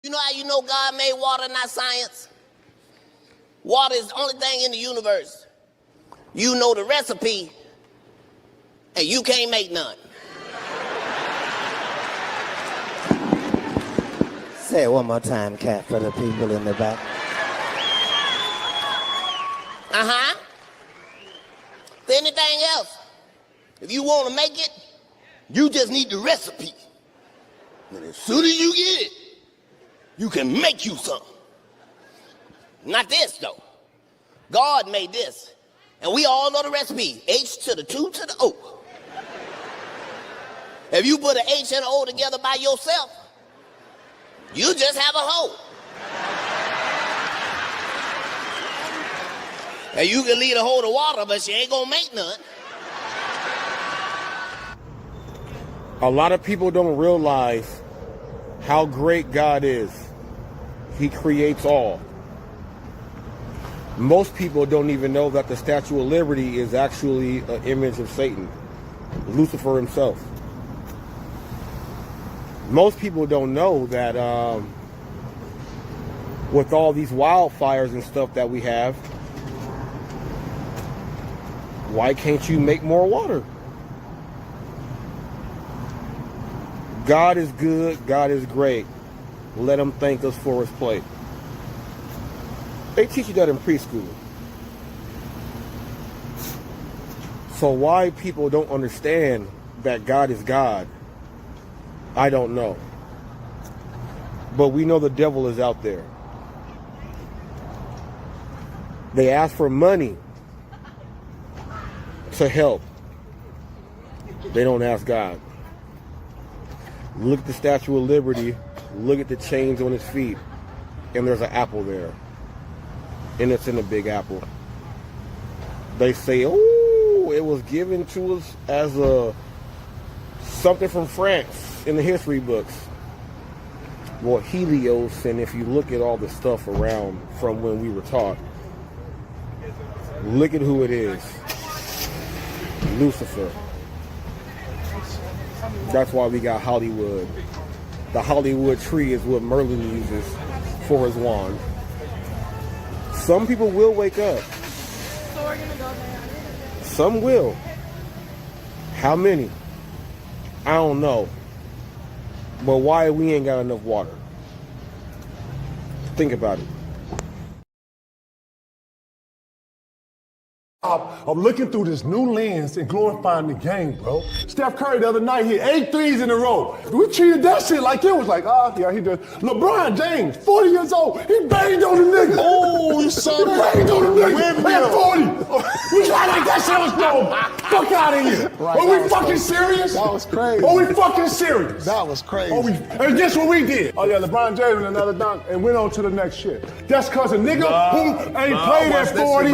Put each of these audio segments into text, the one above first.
You know how you know God made water, not science? Water is the only thing in the universe. You know the recipe, and you can't make none. Say it one more time, Cat, for the people in the back. Uh-huh. For anything else, if you want to make it, you just need the recipe. And as soon as you get it, you can make you some. Not this, though. God made this. And we all know the recipe. H to the 2 to the O. If you put an H and an O together by yourself, you just have a hole. And you can lead a hole to water, but she ain't gonna make none. A lot of people don't realize how great God is. He creates all. Most people don't even know that the Statue of Liberty is actually an image of Satan, Lucifer himself. Most people don't know that with all these wildfires and stuff that we have, why can't you make more water? God is good, God is great. Let him thank us for his plate. They teach you that in preschool. So why people don't understand that God is God, I don't know. But we know the devil is out there. They ask for money to help. They don't ask God. Look at the Statue of Liberty. Look at the chains on his feet. And there's an apple there. And it's in a big apple. They say, oh, it was given to us as a something from France in the history books. Well, Helios, and if you look at all the stuff around from when we were taught, look at who it is. Lucifer. That's why we got Hollywood. The Hollywood tree is what Merlin uses for his wand. Some people will wake up. So we're gonna go there. Some will. How many? I don't know. But why we ain't got enough water? Think about it. I'm looking through this new lens and glorifying the game, bro. Steph Curry the other night hit 8 threes in a row. We treated that shit like it was like, yeah, he did. LeBron James, 40 years old, he banged on the nigga. Oh, you saw He that? banged on the nigga at 40. We try like that shit was no. Fuck out of here. Right, Are we fucking serious? That was crazy. Are we fucking serious? That was crazy. And guess what we did? Oh yeah, LeBron James and another dunk and went on to the next shit. That's cause a nigga who ain't played at 40,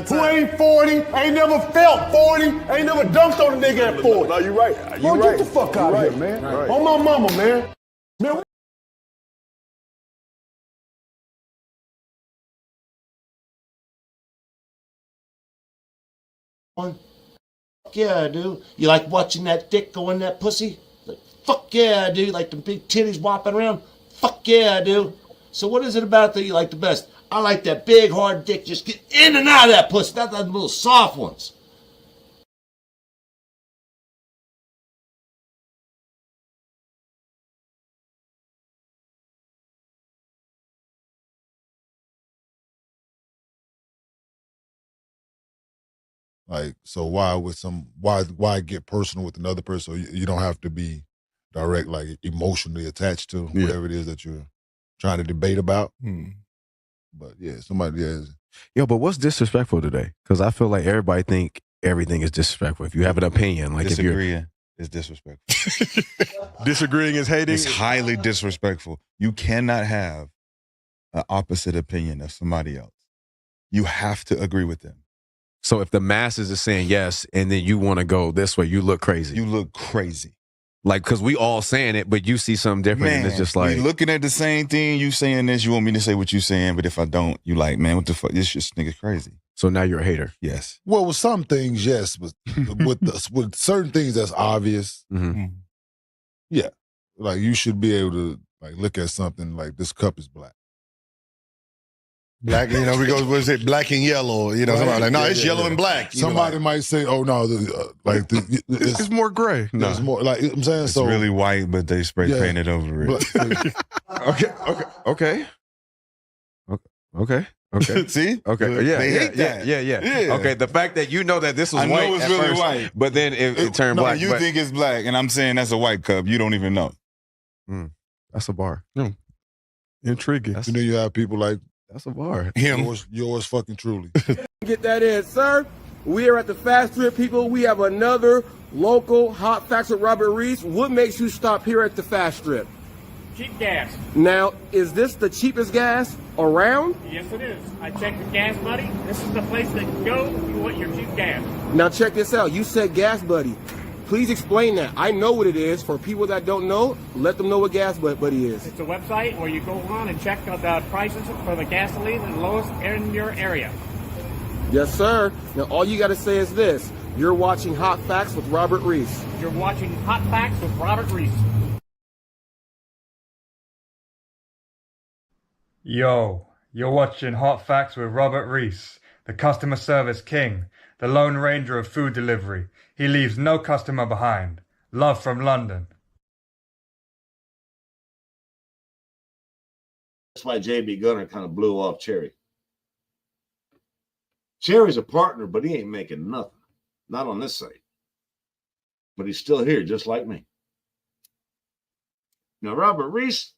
who ain't 40, ain't never felt 40, ain't never dunked on a nigga at 40. No, you're right. Bro, get the fuck out of here, man. Right. On my mama, man. Man, Fuck yeah, dude. You like watching that dick go in that pussy? Like, fuck yeah, dude. Like the big titties whopping around? Fuck yeah, dude. So what is it about that you like the best? I like that big hard dick just get in and out of that pussy, not those little soft ones. Like, so why get personal with another person? So you don't have to be direct, like emotionally attached to whatever it is that you're trying to debate about. But yeah, somebody is. Yo, but what's disrespectful today? Because I feel like everybody think everything is disrespectful. If you have an opinion, like disagreeing is disrespectful. Disagreeing is hating. It's highly disrespectful. You cannot have an opposite opinion of somebody else. You have to agree with them. So if the masses are saying yes, and then you want to go this way, you look crazy. You look crazy. Like, because we all saying it, but you see something different, and it's just like, we looking at the same thing. You saying this, you want me to say what you saying, but if I don't, you like, man, what the fuck? This nigga's crazy. So now you're a hater. Yes. Well, with some things, yes, but with certain things that's obvious, yeah, like you should be able to like look at something like this cup is black. Black, you know, we go, what is it, black and yellow, you know, Right. somebody like, no, it's yellow and black. You Somebody like, might say, oh no, It's more gray. No. it's more like, you know what I'm saying? It's So really white, but they spray painted over it. Okay. See? Okay. They hate that. Yeah. Okay. The fact that you know that this was I know white it's at really first, white. but then it turned No, black. you think it's black, and I'm saying that's a white cup. You don't even know. That's a bar. Intriguing. and then you have people like That's a bar. him. yours fucking truly. Get that in, sir. We are at the Fast Strip, people. We have another local Hot Facts with Robert Reese. What makes you stop here at the Fast Strip? Cheap gas. Now, is this the cheapest gas around? Yes, it is. I checked the Gas Buddy. This is the place that you go if you want your cheap gas. Now, check this out. You said Gas Buddy. Please explain that. I know what it is. For people that don't know, let them know what Gas Buddy is. It's a website where you go on and check the prices for the gasoline and lowest in your area. Yes, sir. Now, all you got to say is this. You're watching Hot Facts with Robert Reese. You're watching Hot Facts with Robert Reese. Yo, you're watching Hot Facts with Robert Reese, the customer service king, the Lone Ranger of food delivery. He leaves no customer behind. Love from London. That's why JB Gunner kind of blew off Cherry. Cherry's a partner, but he ain't making nothing. Not on this site. But he's still here, just like me. Now, Robert Reese,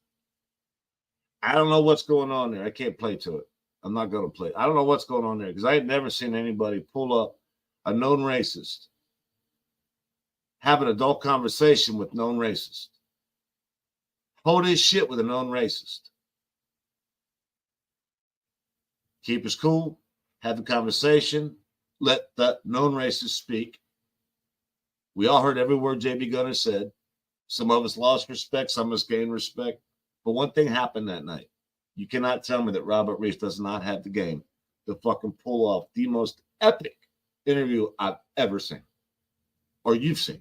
I don't know what's going on there. I can't play to it. I'm not going to play. I don't know what's going on there because I had never seen anybody pull up a known racist, have an adult conversation with known racist, hold his shit with a known racist, keep us cool, have the conversation, let the known racist speak. We all heard every word JB Gunner said. Some of us lost respect, some of us gained respect. But one thing happened that night. You cannot tell me that Robert Reese does not have the game to fucking pull off the most epic interview I've ever seen. Or you've seen.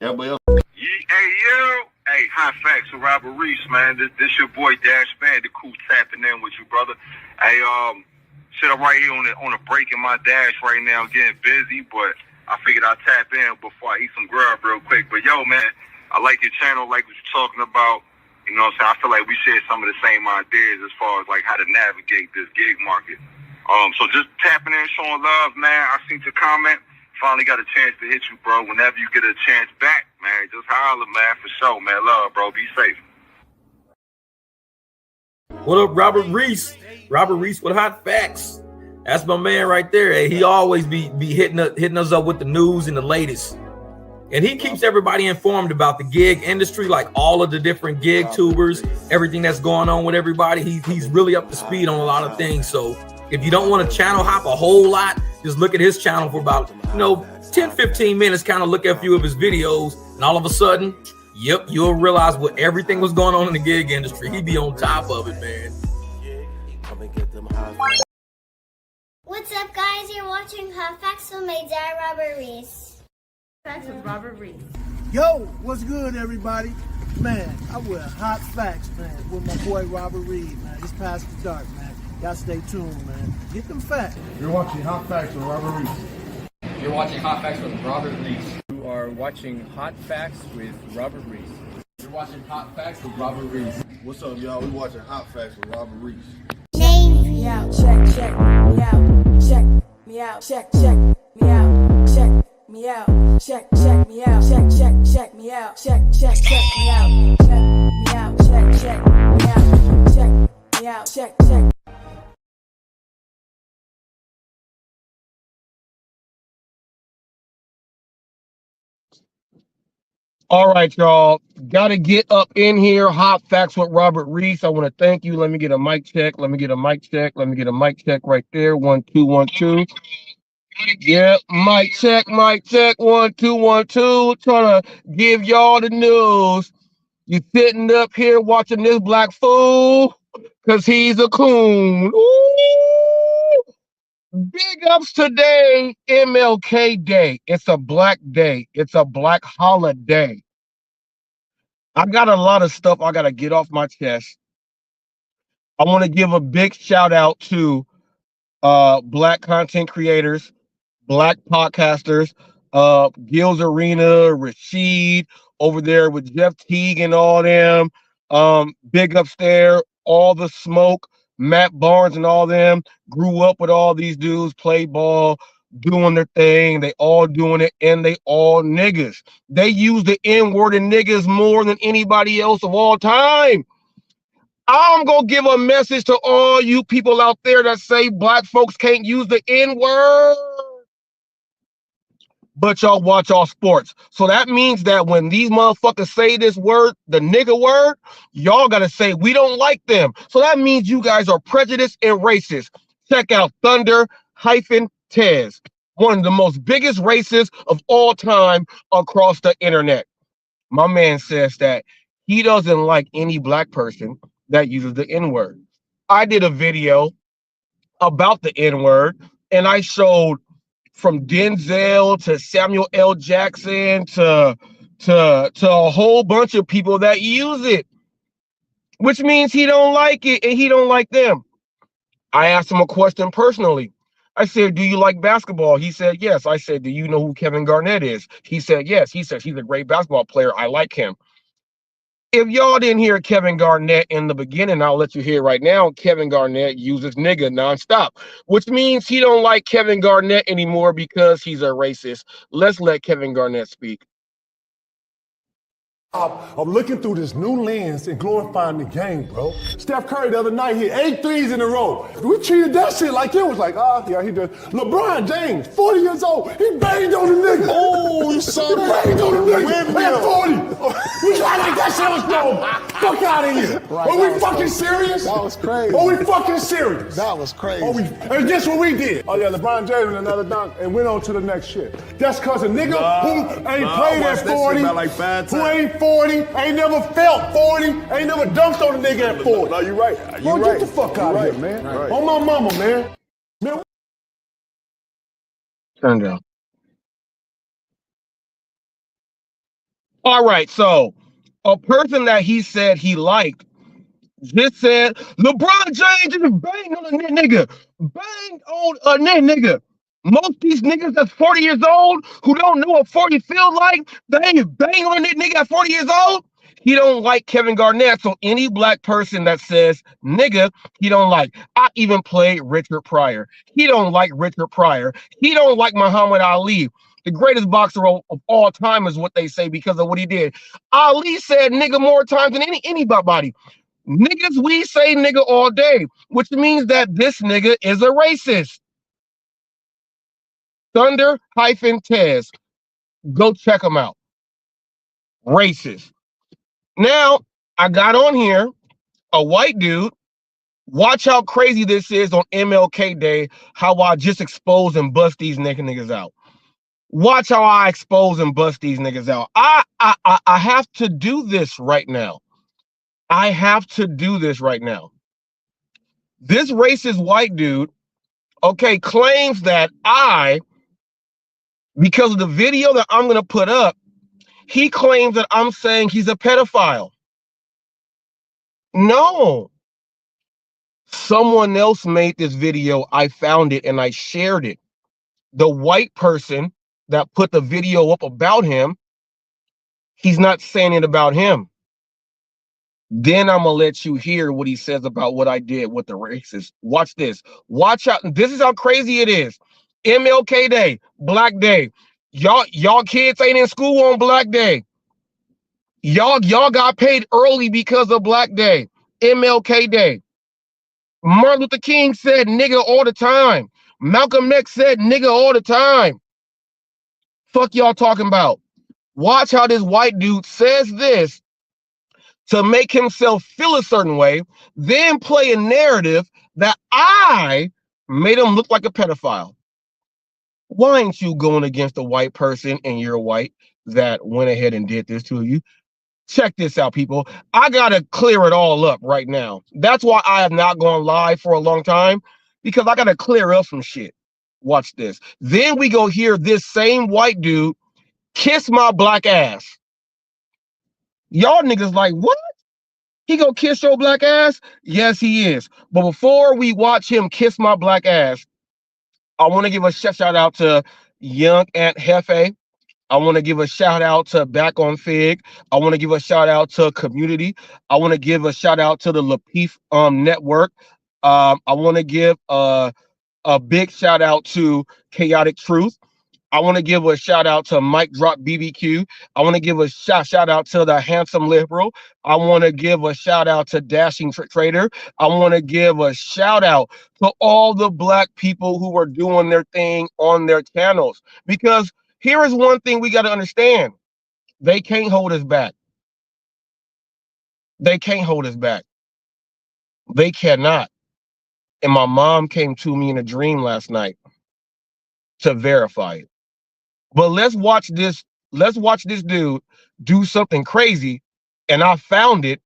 Everybody else. Hey, Hot Facts with Robert Reese, man. This your boy Dash Bandicoot tapping in with you, brother. Hey, shit, I'm right here on a break in my dash right now, getting busy, but I figured I'd tap in before I eat some grub real quick. But yo, man, I like your channel, like what you're talking about. You know what I'm saying? I feel like we share some of the same ideas as far as like how to navigate this gig market. So just tapping in, showing love, man. I seen your comment. Finally got a chance to hit you, bro. Whenever you get a chance back, man, just holler, man, for sure, man. Love, bro. Be safe. What up, Robert Reese? Robert Reese with Hot Facts. That's my man right there. Hey, he always be hitting us up with the news and the latest. And he keeps everybody informed about the gig industry, like all of the different gig tubers, everything that's going on with everybody. He's really up to speed on a lot of things. So if you don't want to channel hop a whole lot, just look at his channel for about, 10, 15 minutes, kind of look at a few of his videos. And all of a sudden, yep, you'll realize what everything was going on in the gig industry. He be on top of it, man. What's up, guys? You're watching Hot Facts with my dad, Robert Reese. Facts with Robert Reese. Yo, what's good, everybody? Man, I'm with Hot Facts, man, with my boy Robert Reed, man. It's past the dark, man. Y'all stay tuned, man. Get them facts. You're watching Hot Facts with Robert Reese. You're watching Hot Facts with Robert Reese. You are watching Hot Facts with Robert Reese. You're watching Hot Facts with Robert Reese. What's up, y'all? We watching Hot Facts with Robert Reese. Me out, check me out, check me out, check me out, check me out, check me out, check me out, check me out, check me out, check. All right, y'all. Got to get up in here. Hot Facts with Robert Reese. I want to thank you. Let me get a mic check. Let me get a mic check right there. 1 2 1 2. Yeah, mic check. 1 2 1 2. Trying to give y'all the news. You sitting up here watching this black fool because he's a coon. Ooh. Big ups today, MLK Day. It's a black day. It's a black holiday. I got a lot of stuff I got to get off my chest. I want to give a big shout out to Black content creators, Black podcasters, Gil's Arena, Rashid over there with Jeff Teague and all them. Big upstairs, all the smoke, Matt Barnes and all them. Grew up with all these dudes, play ball, doing their thing. They all doing it, and they all niggas. They use the N-word and niggas more than anybody else of all time. I'm gonna give a message to all you people out there that say black folks can't use the N-word. But y'all watch all sports. So that means that when these motherfuckers say this word, the nigga word, y'all gotta say we don't like them. So that means you guys are prejudiced and racist. Check out Thunder-Tez, one of the most biggest racists of all time across the internet. My man says that he doesn't like any black person that uses the N-word. I did a video about the N-word, and I showed from Denzel to Samuel L. Jackson to a whole bunch of people that use it, which means he don't like it and he don't like them. I asked him a question personally. I said, do you like basketball? He said, yes. I said, do you know who Kevin Garnett is? He said, yes. He said, he's a great basketball player. I like him. If y'all didn't hear Kevin Garnett in the beginning, I'll let you hear right now. Kevin Garnett uses nigga nonstop, which means he don't like Kevin Garnett anymore because he's a racist. Let's let Kevin Garnett speak. Of looking through this new lens and glorifying the game, bro. Steph Curry the other night hit 8 threes in a row. We treated that shit like it was like, yeah, he did. LeBron James, 40 years old, he banged on the nigga. Oh, you saw that? Banged on the nigga at 40. We act like that shit was no. Fuck out of here. Right, are we fucking serious? That was crazy. Are we fucking serious? That was crazy. And guess what we did? Oh yeah, LeBron James and another dunk and went on to the next shit. That's cause a nigga who ain't played at 40, who ain't 40, ain't never felt 40, ain't never dunked on a nigga at 40. No, you're right. You're right. Get the fuck out of here, man. Right. On my mama, man. Turn down. All right, so a person that he said he liked just said LeBron James just banged on a nigga. Banged on a nigga. Most of these niggas that's 40 years old who don't know what 40 feels like, they bang on a nigga at 40 years old. He don't like Kevin Garnett. So any black person that says nigga, he don't like. I even played Richard Pryor. He don't like Richard Pryor. He don't like Muhammad Ali. The greatest boxer of all time is what they say because of what he did. Ali said nigga more times than anybody. Niggas, we say nigga all day, which means that this nigga is a racist. Thunder-Tez. Go check him out. Racist. Now, I got on here, a white dude. Watch how crazy this is on MLK Day, how I just expose and bust these niggas out. Watch how I expose and bust these niggas out. I have to do this right now. I have to do this right now. This racist white dude, okay, claims that because of the video that I'm going to put up, he claims that I'm saying he's a pedophile. No. Someone else made this video. I found it and I shared it. The white person that put the video up about him, he's not saying it about him. Then I'm gonna let you hear what he says about what I did with the racist. Watch this. Watch out. This is how crazy it is. MLK Day, Black Day. Y'all kids ain't in school on Black Day. Y'all got paid early because of Black Day. MLK Day. Martin Luther King said nigga all the time. Malcolm X said nigga all the time. Fuck y'all talking about. Watch how this white dude says this to make himself feel a certain way, then play a narrative that I made him look like a pedophile. Why ain't you going against a white person and you're white that went ahead and did this to you? Check this out, people. I gotta clear it all up right now. That's why I have not gone live for a long time, because I gotta clear up some shit. Watch this. Then we go hear this same white dude kiss my black ass. Y'all niggas like, what? He gonna kiss your black ass? Yes, he is. But before we watch him kiss my black ass, I want to give a shout out to Young Aunt Hefe. I want to give a shout out to Back on Fig. I want to give a shout out to Community. I want to give a shout out to the Lapeef Network. I want to give a big shout out to Chaotic Truth. I want to give a shout out to Mike Drop BBQ. I want to give a shout out to the Handsome Liberal. I want to give a shout out to Dashing Trader. I want to give a shout out to all the black people who are doing their thing on their channels. Because here is one thing we got to understand. They can't hold us back. They can't hold us back. They cannot. And my mom came to me in a dream last night to verify it. But let's watch this dude do something crazy. And I found it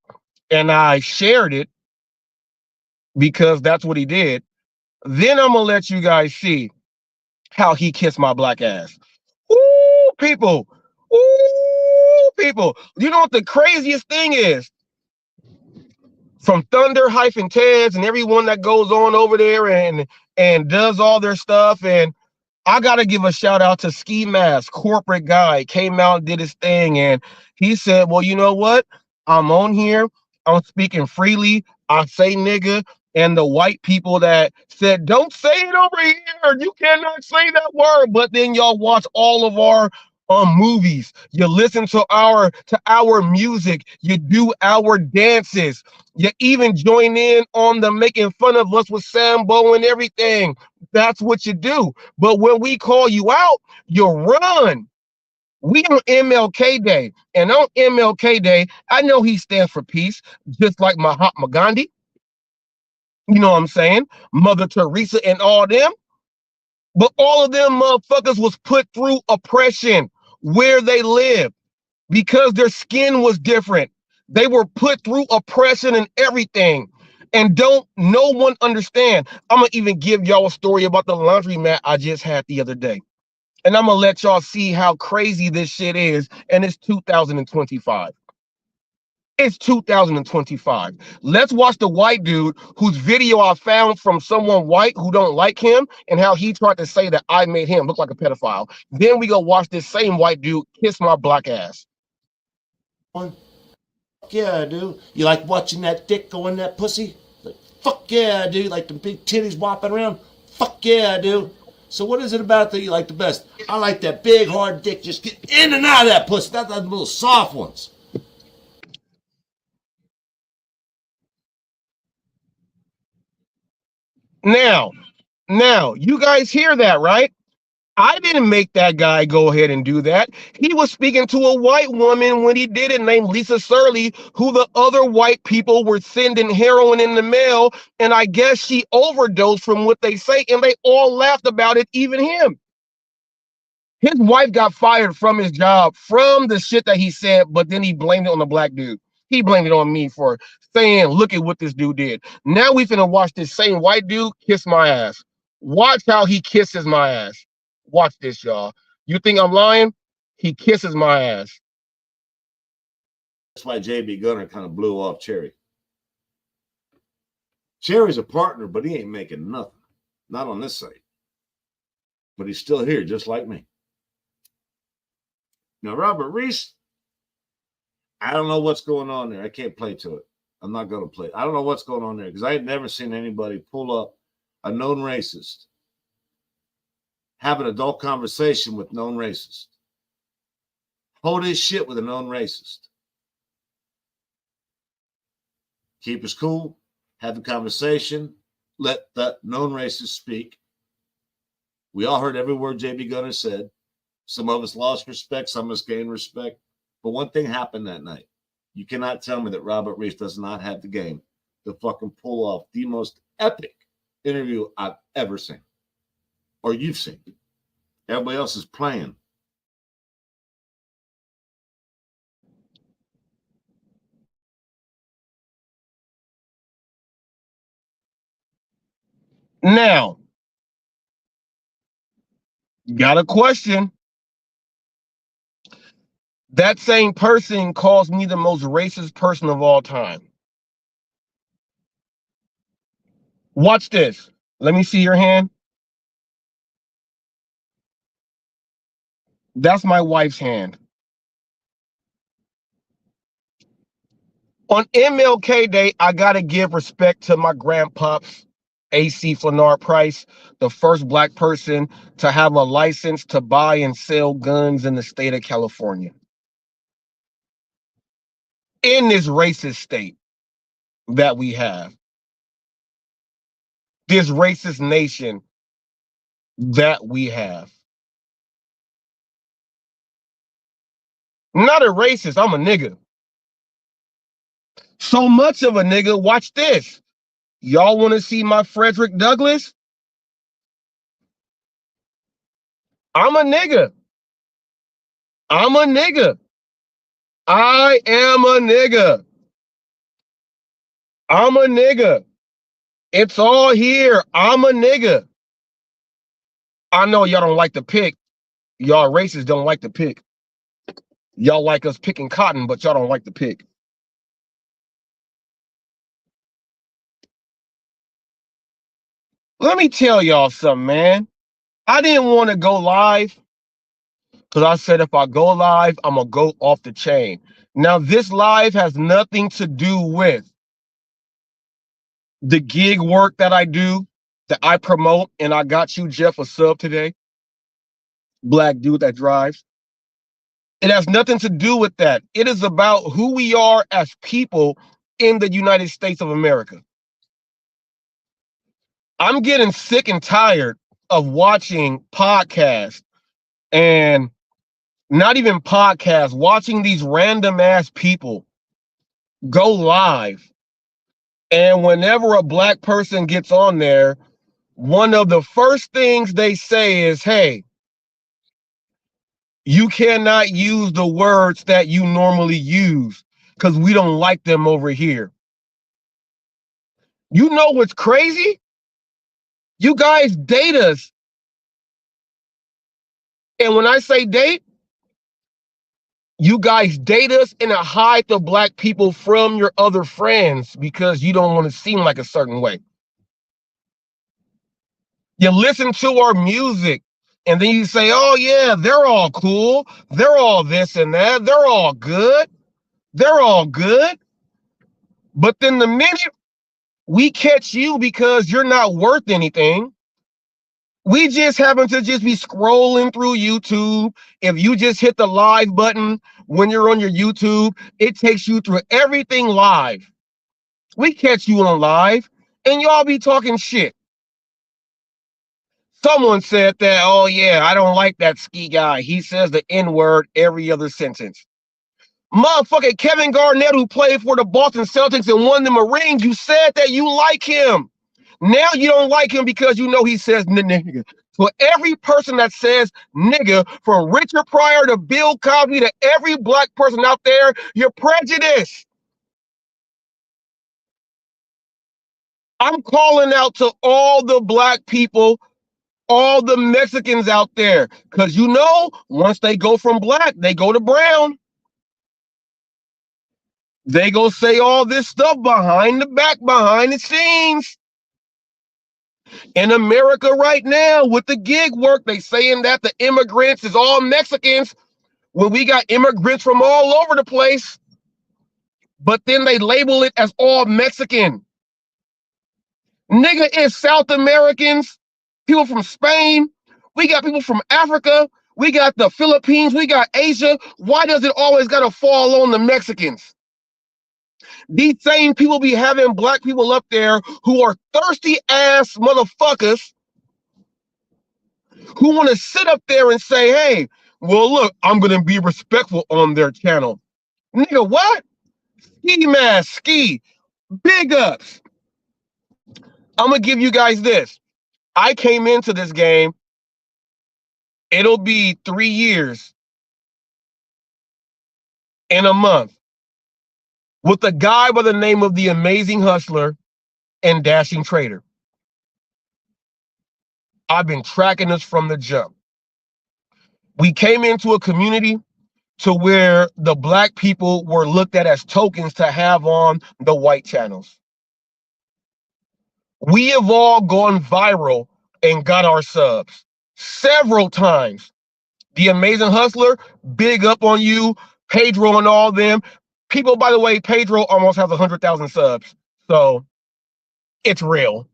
and I shared it because that's what he did. Then I'm gonna let you guys see how he kissed my black ass. Ooh, people. Ooh, people. You know what the craziest thing is? From Thunder hyphen Teds and everyone that goes on over there and does all their stuff, and I gotta give a shout out to Ski Mask, corporate guy, came out and did his thing, and he said, well, you know what? I'm on here, I'm speaking freely, I say nigga, and the white people that said, don't say it over here, you cannot say that word, but then y'all watch all of our movies, you listen to our music, you do our dances, you even join in on the making fun of us with Sambo and everything. That's what you do. But when we call you out, you run. We on MLK Day. And on MLK Day, I know he stands for peace, just like Mahatma Gandhi. You know what I'm saying? Mother Teresa and all them. But all of them motherfuckers was put through oppression where they live because their skin was different. They were put through oppression and everything. And don't no one understand. I'm gonna even give y'all a story about the laundromat I just had the other day. And I'm gonna let y'all see how crazy this shit is. And it's 2025. It's 2025. Let's watch the white dude whose video I found from someone white who don't like him and how he tried to say that I made him look like a pedophile. Then we go watch this same white dude kiss my black ass. Yeah, dude. You like watching that dick go in that pussy? Like, fuck yeah, dude. Like the big titties whopping around? Fuck yeah, dude. So what is it about that you like the best? I like that big hard dick just get in and out of that pussy. Not those little soft ones. Now, you guys hear that, right? I didn't make that guy go ahead and do that. He was speaking to a white woman when he did it, named Lisa Surley, who the other white people were sending heroin in the mail. And I guess she overdosed from what they say. And they all laughed about it, even him. His wife got fired from his job from the shit that he said, but then he blamed it on the black dude. He blamed it on me for saying, look at what this dude did. Now we finna watch this same white dude kiss my ass. Watch how he kisses my ass. Watch this, y'all. You think I'm lying? He kisses my ass. That's why JB Gunner kind of blew off Cherry. Cherry's a partner, but he ain't making nothing. Not on this site. But he's still here, just like me. Now, Robert Reese, I don't know what's going on there. I can't play to it. I'm not going to play. I don't know what's going on there because I had never seen anybody pull up a known racist, have an adult conversation with known racist, hold his shit with a known racist, keep us cool, have a conversation, let that known racist speak. We all heard every word JB Gunner said. Some of us lost respect, some of us gained respect. But one thing happened that night. You cannot tell me that Robert Reese does not have the game to fucking pull off the most epic interview I've ever seen. Or you've seen. Everybody else is playing. Now, got a question. That same person calls me the most racist person of all time. Watch this. Let me see your hand. That's my wife's hand. On MLK Day, I gotta give respect to my grandpops, A.C. Flanard Price, the first black person to have a license to buy and sell guns in the state of California. In this racist state that we have. This racist nation that we have. Not a racist, I'm a nigga. So much of a nigga, watch this. Y'all want to see my Frederick Douglass? I'm a nigga. I'm a nigga. I am a nigga. I'm a nigga. It's all here. I'm a nigga. I know y'all don't like to pick. Y'all racists don't like to pick. Y'all like us picking cotton, but y'all don't like to pick. Let me tell y'all something, man. I didn't want to go live because I said if I go live, I'm going to go off the chain. Now, this live has nothing to do with the gig work that I do, that I promote, and I got you, Jeff, a sub today. Black dude that drives. It has nothing to do with that. It is about who we are as people in the United States of America. I'm getting sick and tired of watching podcasts and not even podcasts, watching these random ass people go live. And whenever a black person gets on there, one of the first things they say is, hey, you cannot use the words that you normally use because we don't like them over here. You know what's crazy? You guys date us. And when I say date, you guys date us and hide the black people from your other friends because you don't want to seem like a certain way. You listen to our music and then you say, oh yeah, they're all cool. They're all this and that. They're all good. They're all good. But then the minute we catch you because you're not worth anything, we just happen to just be scrolling through YouTube. If you just hit the live button when you're on your YouTube, it takes you through everything live. We catch you on live and y'all be talking shit. Someone said that, oh yeah, I don't like that ski guy. He says the N-word every other sentence. Motherfucking Kevin Garnett, who played for the Boston Celtics and won them a ring, you said that you like him. Now you don't like him because you know he says nigga. For every person that says nigga, from Richard Pryor to Bill Cosby to every black person out there, you're prejudiced. I'm calling out to all the black people, all the Mexicans out there, because you know, once they go from black, they go to brown. They go say all this stuff behind the back, behind the scenes. In America right now, with the gig work, they saying that the immigrants is all Mexicans when we got immigrants from all over the place, but then they label it as all Mexican. Nigga, is South Americans, people from Spain, we got people from Africa, we got the Philippines, we got Asia. Why does it always gotta fall on the Mexicans? These same people be having black people up there who are thirsty ass motherfuckers who want to sit up there and say, hey, well, look, I'm going to be respectful on their channel. Nigga, what? Ski mask, ski. Big ups. I'm going to give you guys this. I came into this game. It'll be 3 years in a month with a guy by the name of the Amazing Hustler and Dashing Trader. I've been tracking this from the jump. We came into a community to where the black people were looked at as tokens to have on the white channels. We have all gone viral and got our subs several times. The Amazing Hustler, big up on you. Pedro and all them. People, by the way, Pedro almost has 100,000 subs. So it's real.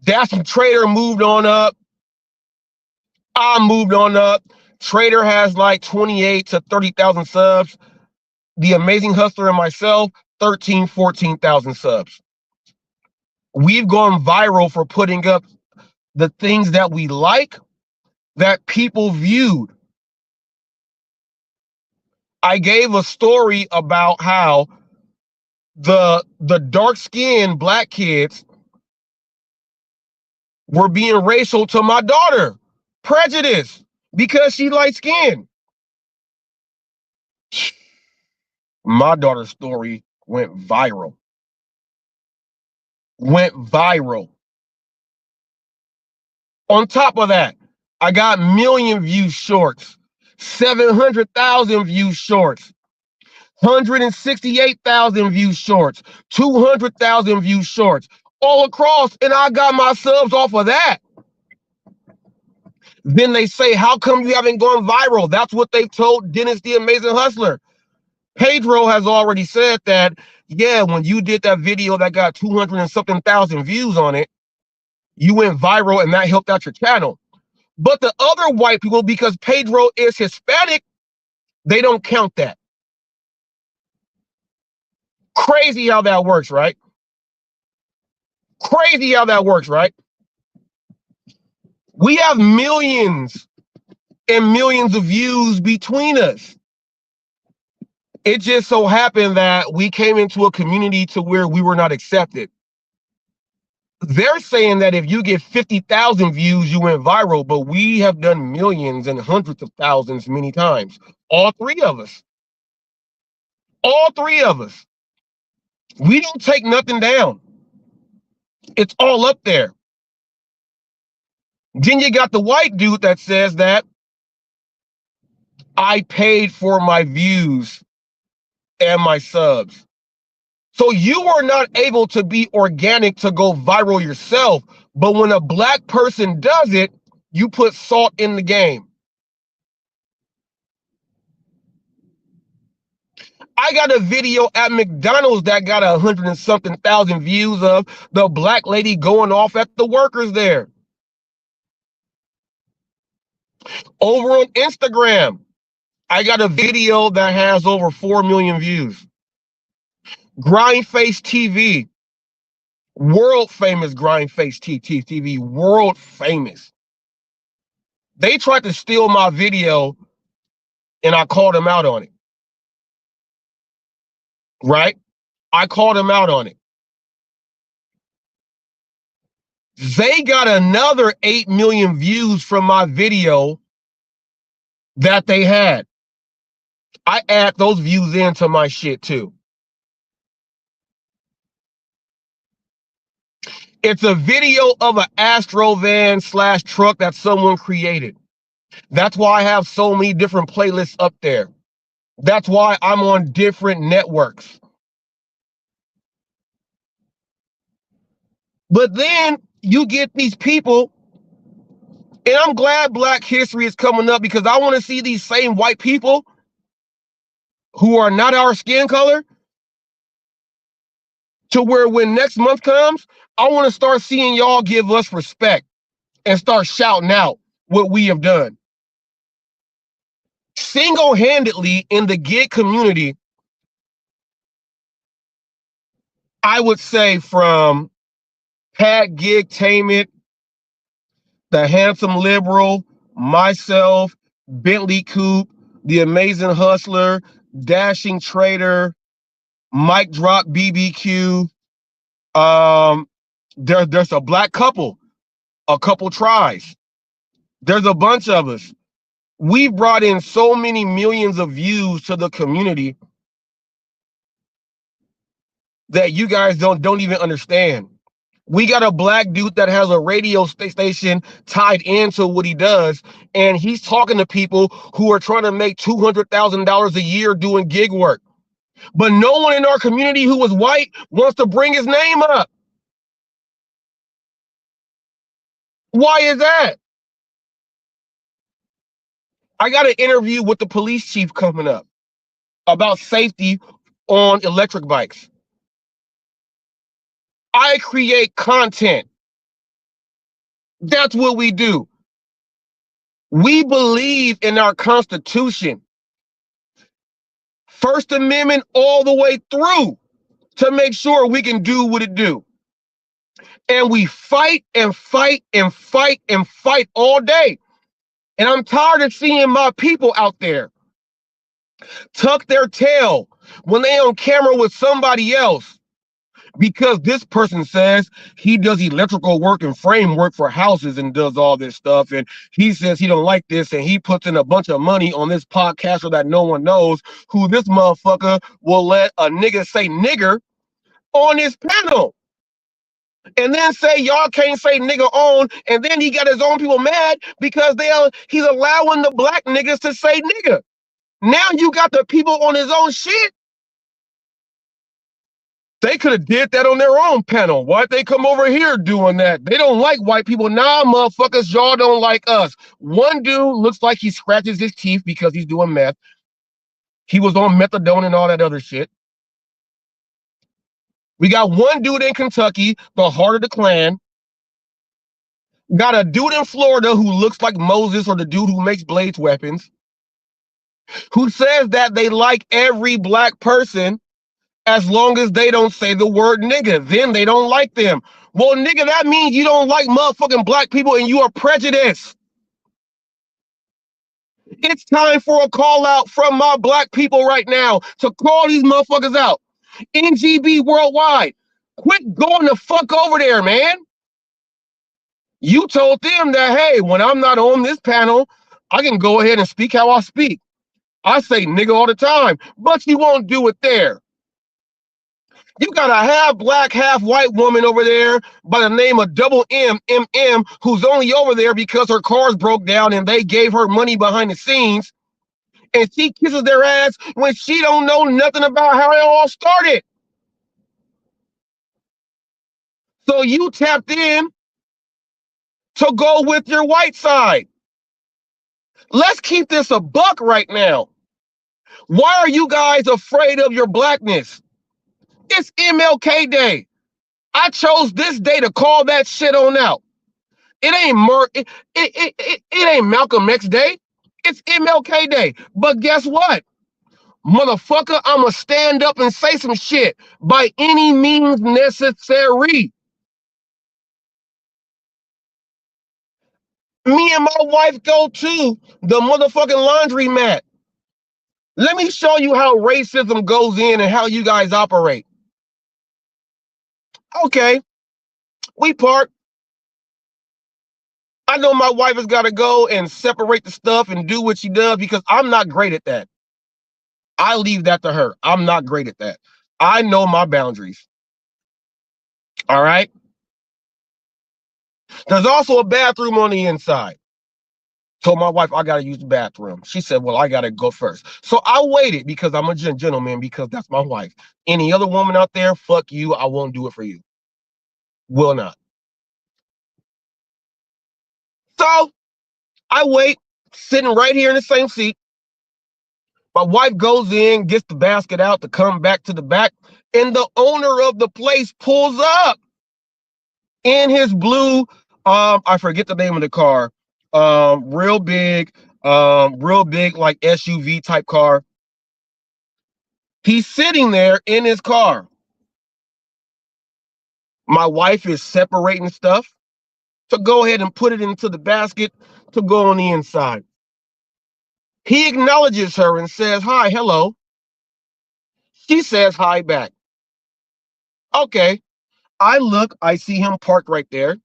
Dashing Trader moved on up. I moved on up. Trader has like 28 to 30,000 subs. The Amazing Hustler and myself, 13, 14,000 subs. We've gone viral for putting up the things that we like, that people viewed. I gave a story about how the dark-skinned black kids were being racial to my daughter. Prejudice because she light-skinned. My daughter's story went viral. Went viral. On top of that, I got million view shorts, 700,000 view shorts, 168,000 view shorts, 200,000 view shorts, all across, and I got my subs off of that. Then they say, how come you haven't gone viral? That's what they've told Dennis the Amazing Hustler. Pedro has already said that, yeah, when you did that video that got 200 and something thousand views on it, you went viral and that helped out your channel. But the other white people, because Pedro is Hispanic, they don't count that. Crazy how that works, right? Crazy how that works, right? We have millions and millions of views between us. It just so happened that we came into a community to where we were not accepted. They're saying that if you get 50,000 views, you went viral, but we have done millions and hundreds of thousands many times. All three of us. All three of us. We don't take nothing down. It's all up there. Then you got the white dude that says that I paid for my views and my subs. So you are not able to be organic to go viral yourself. But when a black person does it, you put salt in the game. I got a video at McDonald's that got 100 and something thousand views of the black lady going off at the workers there. Over on Instagram, I got a video that has over 4 million views. Grindface TV, world famous Grindface TV, world famous. They tried to steal my video and I called them out on it. Right? I called them out on it. They got another 8 million views from my video that they had. I add those views into my shit too. It's a video of an Astro van / truck that someone created. That's why I have so many different playlists up there. That's why I'm on different networks. But then you get these people, and I'm glad Black History is coming up because I want to see these same white people who are not our skin color to where when next month comes, I want to start seeing y'all give us respect and start shouting out what we have done. Single-handedly in the gig community, I would say from Pat Gigtainment, The Handsome Liberal, myself, Bentley Coupe, The Amazing Hustler, Dashing Trader, Mike Drop BBQ. There's a black couple, a couple tries. There's a bunch of us. We've brought in so many millions of views to the community that you guys don't even understand. We got a black dude that has a radio station tied into what he does, and he's talking to people who are trying to make $200,000 a year doing gig work. But no one in our community who is white wants to bring his name up. Why is that? I got an interview with the police chief coming up about safety on electric bikes. I create content. That's what we do. We believe in our Constitution. First Amendment all the way through to make sure we can do what it do. And we fight and fight and fight and fight all day. And I'm tired of seeing my people out there tuck their tail when they on camera with somebody else because this person says he does electrical work and framework for houses and does all this stuff, and he says he don't like this, and he puts in a bunch of money on this podcaster that no one knows, who this motherfucker will let a nigga say nigger on his panel and then say y'all can't say nigga on, and then he got his own people mad because he's allowing the black niggas to say nigga. Now you got the people on his own shit. They could have did that on their own panel. Why'd they come over here doing that? They don't like white people. Nah, motherfuckers, y'all don't like us. One dude looks like he scratches his teeth because he's doing meth. He was on methadone and all that other shit. We got one dude in Kentucky, the heart of the Klan. Got a dude in Florida who looks like Moses, or the dude who makes blades weapons, who says that they like every black person as long as they don't say the word nigga. Then they don't like them. Well, nigga, that means you don't like motherfucking black people and you are prejudiced. It's time for a call out from my black people right now to call these motherfuckers out. NGB worldwide, quit going the fuck over there, man. You told them that, hey, when I'm not on this panel, I can go ahead and speak how I speak. I say nigga all the time, but you won't do it there. You got a half black, half white woman over there by the name of Double M, who's only over there because her cars broke down and they gave her money behind the scenes. And she kisses their ass when she don't know nothing about how it all started. So you tapped in to go with your white side. Let's keep this a buck right now. Why are you guys afraid of your blackness? It's MLK Day. I chose this day to call that shit on out. It ain't Malcolm X Day. It's MLK Day. But guess what? Motherfucker, I'ma stand up and say some shit by any means necessary. Me and my wife go to the motherfucking laundromat. Let me show you how racism goes in and how you guys operate. Okay, we park. I know my wife has got to go and separate the stuff and do what she does because I'm not great at that. I leave that to her. I'm not great at that. I know my boundaries. All right? There's also a bathroom on the inside. Told my wife I got to use the bathroom. She said, well, I got to go first. So I waited because I'm a gentleman, because that's my wife. Any other woman out there, fuck you. I won't do it for you. Will not. So I wait, sitting right here in the same seat. My wife goes in, gets the basket out to come back to the back, and the owner of the place pulls up in his blue, I forget the name of the car, real big like SUV type car. He's sitting there in his car. My wife is separating stuff to go ahead and put it into the basket to go on the inside. He acknowledges her and says, hi, hello. She says hi back. Okay. I look, I see him parked right there.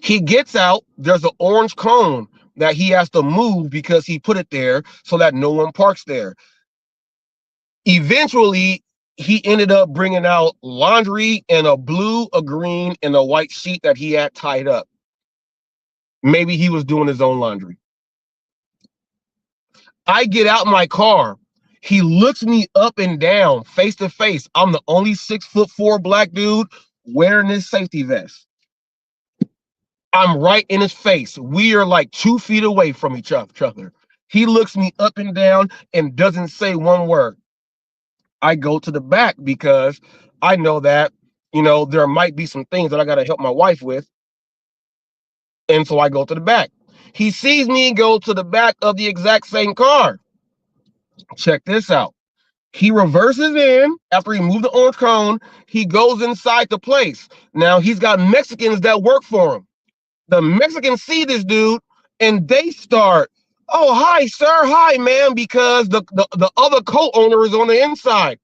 He gets out. There's an orange cone that he has to move because he put it there so that no one parks there. Eventually, he ended up bringing out laundry and a blue, a green, and a white sheet that he had tied up. Maybe he was doing his own laundry. I get out my car. He looks me up and down, face to face. I'm the only 6'4" black dude wearing this safety vest. I'm right in his face. We are like 2 feet away from each other. He looks me up and down and doesn't say one word. I go to the back because I know that, there might be some things that I got to help my wife with. And so I go to the back. He sees me go to the back of the exact same car. Check this out. He reverses in after he moved the orange cone. He goes inside the place. Now he's got Mexicans that work for him. The Mexicans see this dude and they start, "Oh, hi, sir. Hi, ma'am," because the other co-owner is on the inside.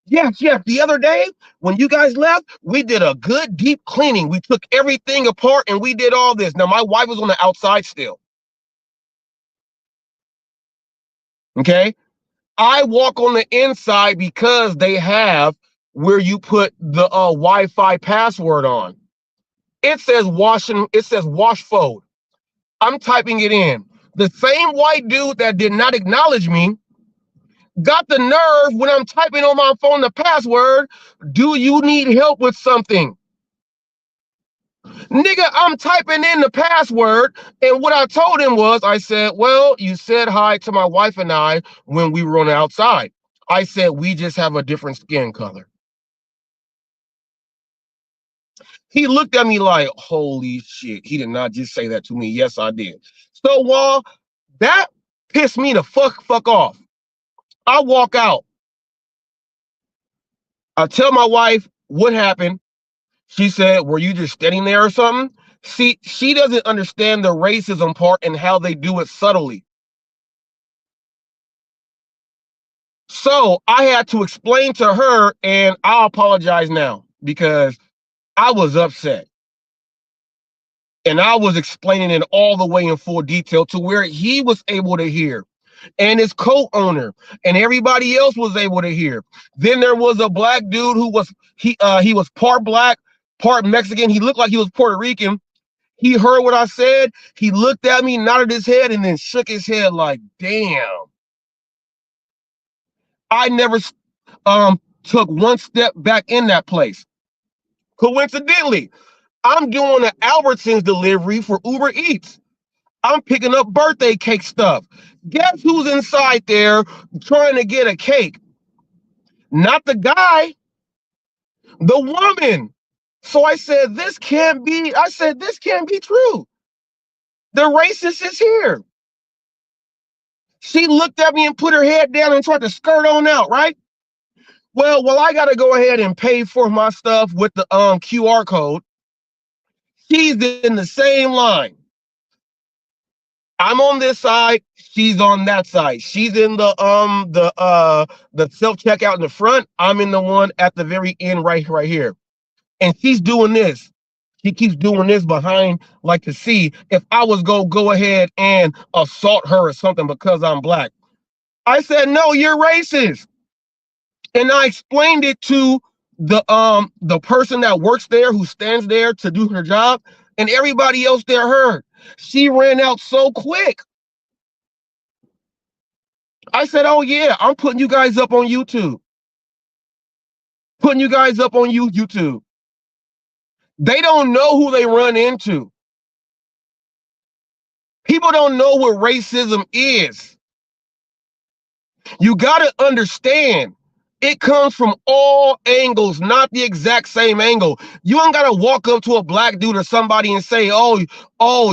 Yes. The other day when you guys left, we did a good deep cleaning. We took everything apart and we did all this. Now my wife was on the outside still. Okay. I walk on the inside because they have where you put the Wi-Fi password on. It says wash fold. I'm typing it in. The same white dude that did not acknowledge me got the nerve when I'm typing on my phone the password. "Do you need help with something?" Nigga, I'm typing in the password, and what I told him was, I said, "Well, you said hi to my wife and I when we were on the outside. I said, we just have a different skin color." He looked at me like, holy shit, he did not just say that to me. Yes, I did. So while that pissed me the fuck off, I walk out. I tell my wife what happened. She said, "Were you just standing there or something?" See, she doesn't understand the racism part and how they do it subtly. So I had to explain to her, and I apologize now because I was upset. And I was explaining it all the way in full detail to where he was able to hear, and his co-owner and everybody else was able to hear. Then there was a black dude who was, he was part black, part Mexican. He looked like he was Puerto Rican. He heard what I said. He looked at me, nodded his head, and then shook his head like, damn. I never took one step back in that place. Coincidentally, I'm doing an Albertsons delivery for Uber Eats. I'm picking up birthday cake stuff. Guess who's inside there trying to get a cake? Not the guy, the woman. So I said, this can't be true. The racist is here. She looked at me and put her head down and tried to skirt on out, right? Well, I got to go ahead and pay for my stuff with the QR code. She's in the same line. I'm on this side, she's on that side. She's in the self-checkout in the front. I'm in the one at the very end right here. And she's doing this. She keeps doing this behind, like, to see if I was go ahead and assault her or something because I'm black. I said, "No, you're racist." And I explained it to the person that works there, who stands there to do her job, and everybody else there heard. She ran out so quick. I said, "Oh yeah, I'm putting you guys up on YouTube. YouTube." They don't know who they run into. People don't know what racism is. You got to understand, it comes from all angles, not the exact same angle. You ain't got to walk up to a black dude or somebody and say, oh,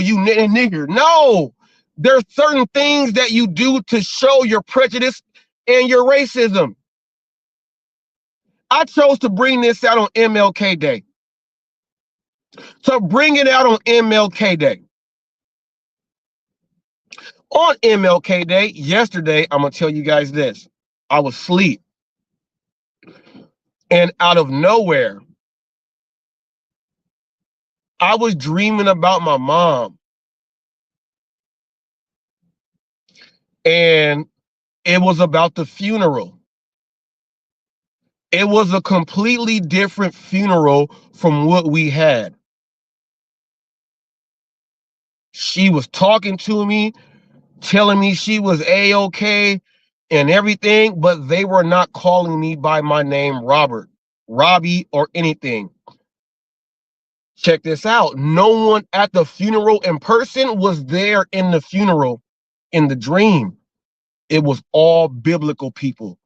you nigger. No, there's certain things that you do to show your prejudice and your racism. I chose to bring this out on MLK Day. So bring it out on MLK Day. On MLK Day, yesterday, I'm going to tell you guys this. I was asleep. And out of nowhere, I was dreaming about my mom. And it was about the funeral. It was a completely different funeral from what we had. She was talking to me, telling me she was A-okay and everything, but they were not calling me by my name, Robert, Robbie, or anything. Check this out. No one at the funeral in person was there in the funeral in the dream. It was all biblical people.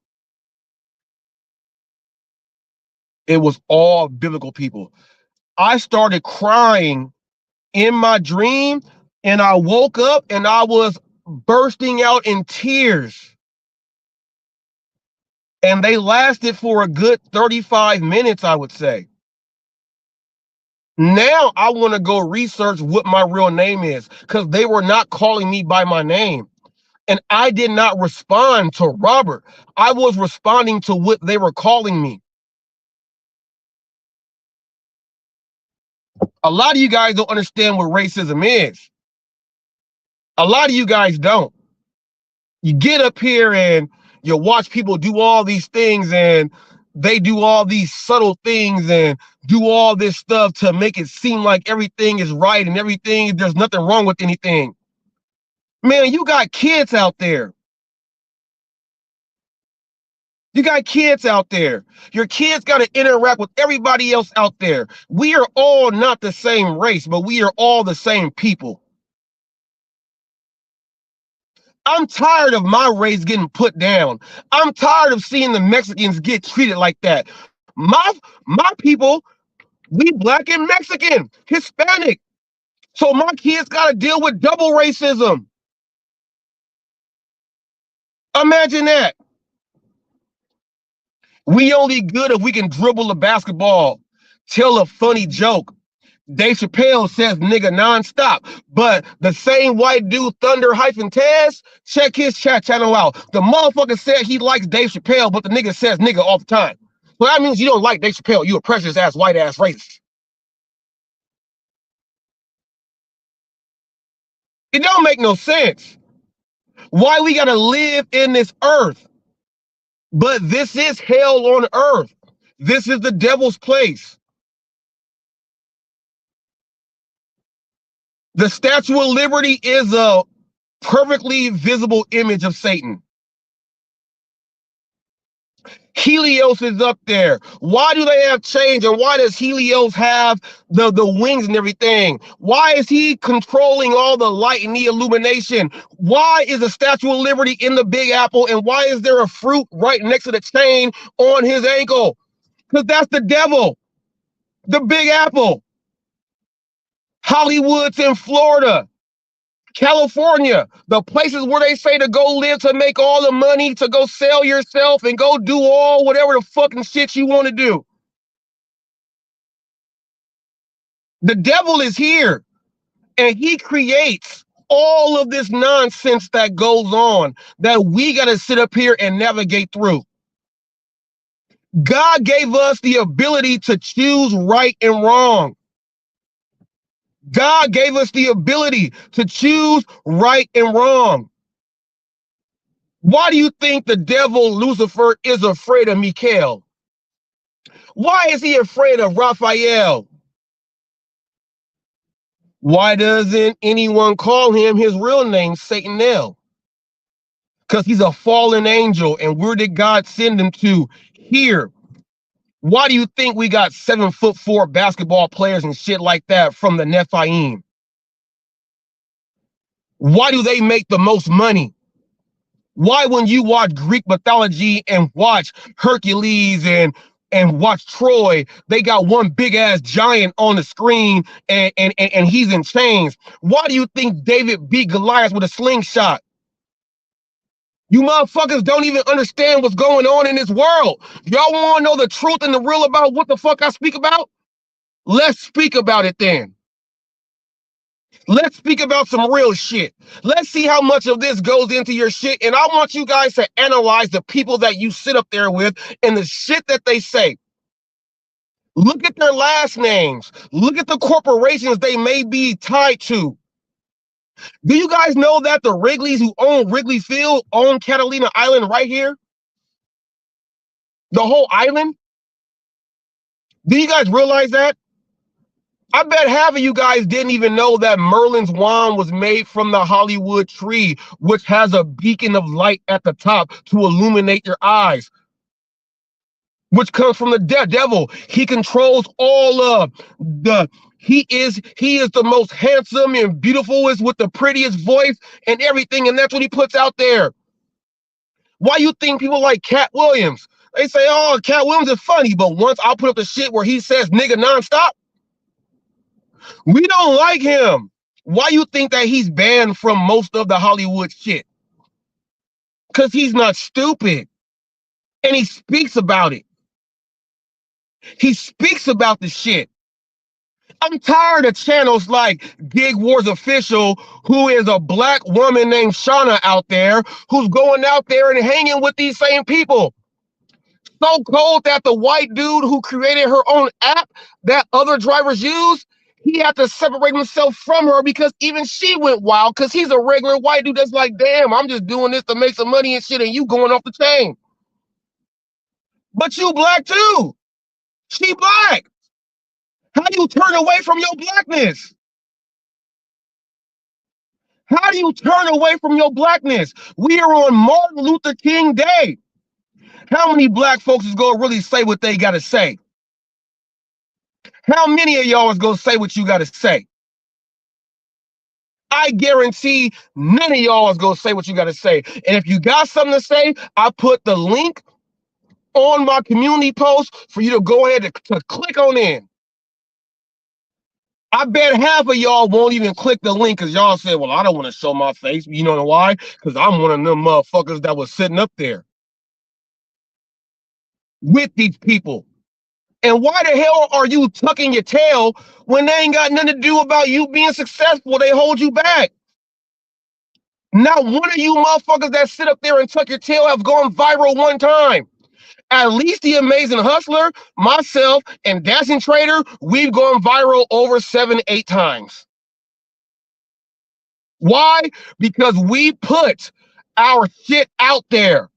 It was all biblical people. I started crying in my dream, and I woke up and I was bursting out in tears. And they lasted for a good 35 minutes, I would say. Now I want to go research what my real name is, because they were not calling me by my name. And I did not respond to Robert. I was responding to what they were calling me. A lot of you guys don't understand what racism is. A lot of you guys don't. You get up here and you watch people do all these things, and they do all these subtle things and do all this stuff to make it seem like everything is right and everything, there's nothing wrong with anything. Man, you got kids out there. You got kids out there. Your kids got to interact with everybody else out there. We are all not the same race, but we are all the same people. I'm tired of my race getting put down. I'm tired of seeing the Mexicans get treated like that. My people, we Black and Mexican, Hispanic. So my kids got to deal with double racism. Imagine that. We only good if we can dribble a basketball, tell a funny joke. Dave Chappelle says nigga nonstop, but the same white dude, Thunder Taz, check his chat channel out. The motherfucker said he likes Dave Chappelle, but the nigga says nigga all the time. Well, that means you don't like Dave Chappelle. You a precious ass, white ass racist. It don't make no sense. Why we gotta live in this earth? But this is hell on earth. This is the devil's place. The Statue of Liberty is a perfectly visible image of Satan. Helios is up there. Why do they have change? And why does Helios have the wings and everything? Why is he controlling all the light and the illumination? Why is the Statue of Liberty in the Big Apple? And why is there a fruit right next to the chain on his ankle? Because that's the devil. The Big Apple. Hollywood's in Florida. California, the places where they say to go live, to make all the money, to go sell yourself and go do all whatever the fucking shit you want to do. The devil is here, and he creates all of this nonsense that goes on that we got to sit up here and navigate through. God gave us the ability to choose right and wrong. God gave us the ability to choose right and wrong. Why do you think the devil, Lucifer, is afraid of Michael? Why is he afraid of Raphael? Why doesn't anyone call him his real name, Satanel? Because he's a fallen angel, and where did God send him to? Here. Why do you think we got 7'4" basketball players and shit like that from the Nephilim? Why do they make the most money? Why, when you watch Greek mythology and watch Hercules and watch Troy, they got one big ass giant on the screen and he's in chains? Why do you think David beat Goliath with a slingshot? You motherfuckers don't even understand what's going on in this world. Y'all want to know the truth and the real about what the fuck I speak about? Let's speak about it then. Let's speak about some real shit. Let's see how much of this goes into your shit. And I want you guys to analyze the people that you sit up there with and the shit that they say. Look at their last names. Look at the corporations they may be tied to. Do you guys know that the Wrigleys who own Wrigley Field own Catalina Island right here? The whole island? Do you guys realize that? I bet half of you guys didn't even know that Merlin's wand was made from the Hollywood tree, which has a beacon of light at the top to illuminate your eyes, which comes from the devil. He controls all of the, he is the most handsome and beautifulest with the prettiest voice and everything, and that's what he puts out there. Why you think people like Cat Williams? They say, oh, Cat Williams is funny, but once I put up the shit where he says nigga nonstop, we don't like him. Why you think that he's banned from most of the Hollywood shit? Because he's not stupid. And he speaks about it. He speaks about the shit. I'm tired of channels like Gig Wars Official, who is a black woman named Shauna out there, who's going out there and hanging with these same people. So cold that the white dude who created her own app that other drivers use, he had to separate himself from her because even she went wild because he's a regular white dude that's like, damn, I'm just doing this to make some money and shit and you going off the chain. But you black too. She black. How do you turn away from your blackness? How do you turn away from your blackness? We are on Martin Luther King Day. How many black folks is gonna really say what they gotta say? How many of y'all is gonna say what you gotta say? I guarantee none of y'all is gonna say what you gotta say. And if you got something to say, I put the link on my community post for you to go ahead to click on in. I bet half of y'all won't even click the link because y'all said, well, I don't want to show my face. You know why? Because I'm one of them motherfuckers that was sitting up there with these people. And why the hell are you tucking your tail when they ain't got nothing to do about you being successful? They hold you back. Not one of you motherfuckers that sit up there and tuck your tail have gone viral one time. At least the Amazing Hustler, myself, and Dashing Trader, we've gone viral over 7-8 times. Why? Because we put our shit out there.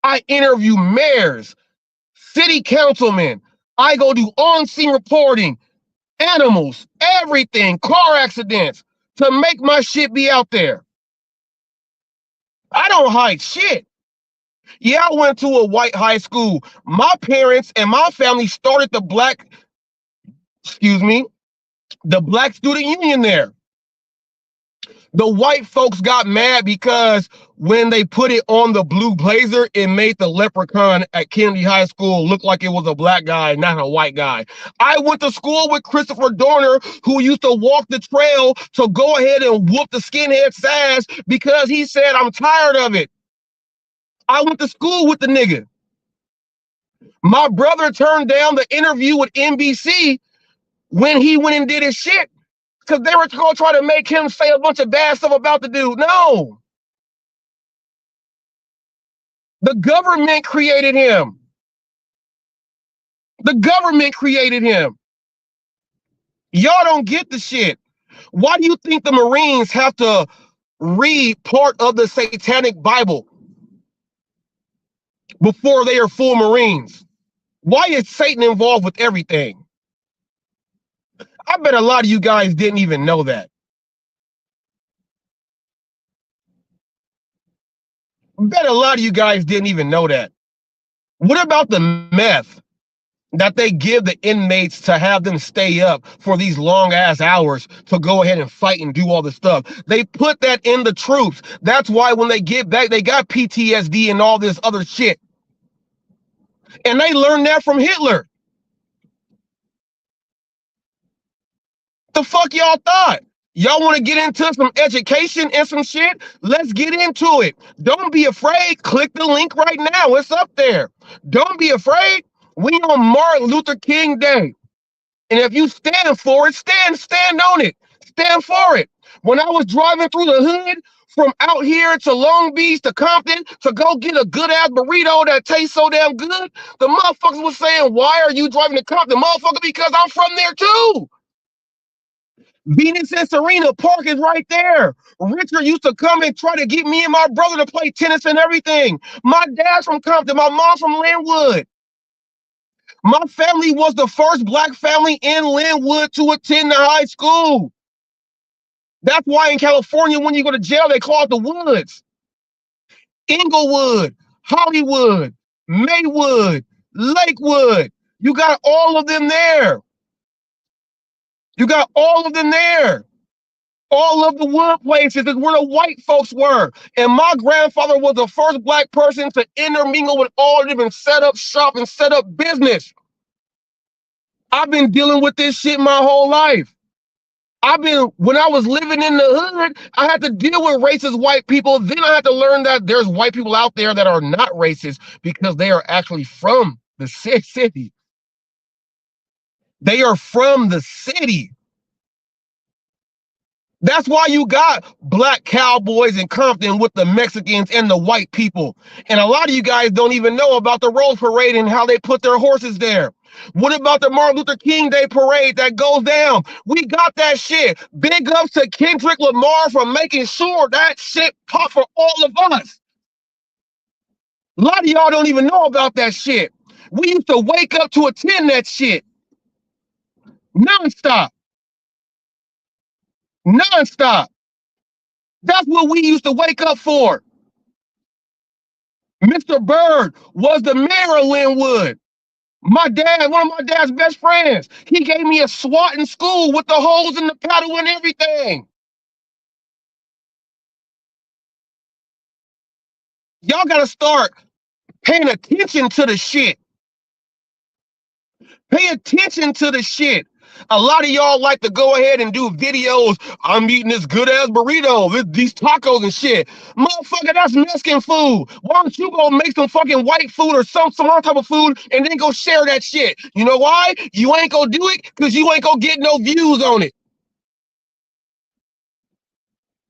I interview mayors, city councilmen. I go do on-scene reporting, animals, everything, car accidents, to make my shit be out there. I don't hide shit. Yeah, I went to a white high school. My parents and my family started the Black Student Union there. The white folks got mad because when they put it on the blue blazer, it made the leprechaun at Kennedy High School look like it was a black guy, not a white guy. I went to school with Christopher Dorner, who used to walk the trail to go ahead and whoop the skinhead's ass because he said, I'm tired of it. I went to school with the nigga. My brother turned down the interview with NBC when he went and did his shit because they were going to try to make him say a bunch of bad stuff about the dude. No. The government created him. The government created him. Y'all don't get the shit. Why do you think the Marines have to read part of the Satanic Bible before they are full Marines? Why is Satan involved with everything? I bet a lot of you guys didn't even know that. I bet a lot of you guys didn't even know that. What about the meth that they give the inmates to have them stay up for these long ass hours to go ahead and fight and do all this stuff? They put that in the troops. That's why when they get back, they got PTSD and all this other shit. And they learned that from Hitler. The fuck y'all thought? Y'all want to get into some education and some shit? Let's get into it. Don't be afraid. Click the link right now. It's up there. Don't be afraid. We on Martin Luther King Day. And if you stand for it, stand on it. Stand for it. When I was driving through the hood from out here to Long Beach to Compton to go get a good ass burrito that tastes so damn good, the motherfuckers was saying, why are you driving to Compton? Motherfucker, because I'm from there too. Venus and Serena Park is right there. Richard used to come and try to get me and my brother to play tennis and everything. My dad's from Compton, my mom's from Linwood. My family was the first black family in Linwood to attend the high school. That's why in California, when you go to jail, they call it the Woods. Inglewood, Hollywood, Maywood, Lakewood. You got all of them there. You got all of them there. All of the wood places is where the white folks were. And my grandfather was the first black person to intermingle with all of them and set up shop and set up business. I've been dealing with this shit my whole life. When I was living in the hood, I had to deal with racist white people. Then I had to learn that there's white people out there that are not racist because they are actually from the city. They are from the city. That's why you got black cowboys in Compton with the Mexicans and the white people. And a lot of you guys don't even know about the Rose Parade and how they put their horses there. What about the Martin Luther King Day parade that goes down? We got that shit. Big ups to Kendrick Lamar for making sure that shit pop for all of us. A lot of y'all don't even know about that shit. We used to wake up to attend that shit. Nonstop. Nonstop. That's what we used to wake up for. Mr. Bird was the mayor of Linwood. My dad, one of my dad's best friends, he gave me a SWAT in school with the holes in the paddle and everything. Y'all gotta start paying attention to the shit. Pay attention to the shit. A lot of y'all like to go ahead and do videos. I'm eating this good ass burrito, these tacos and shit. Motherfucker, that's Mexican food. Why don't you go make some fucking white food or some other type of food and then go share that shit? You know why? You ain't gonna do it because you ain't gonna get no views on it.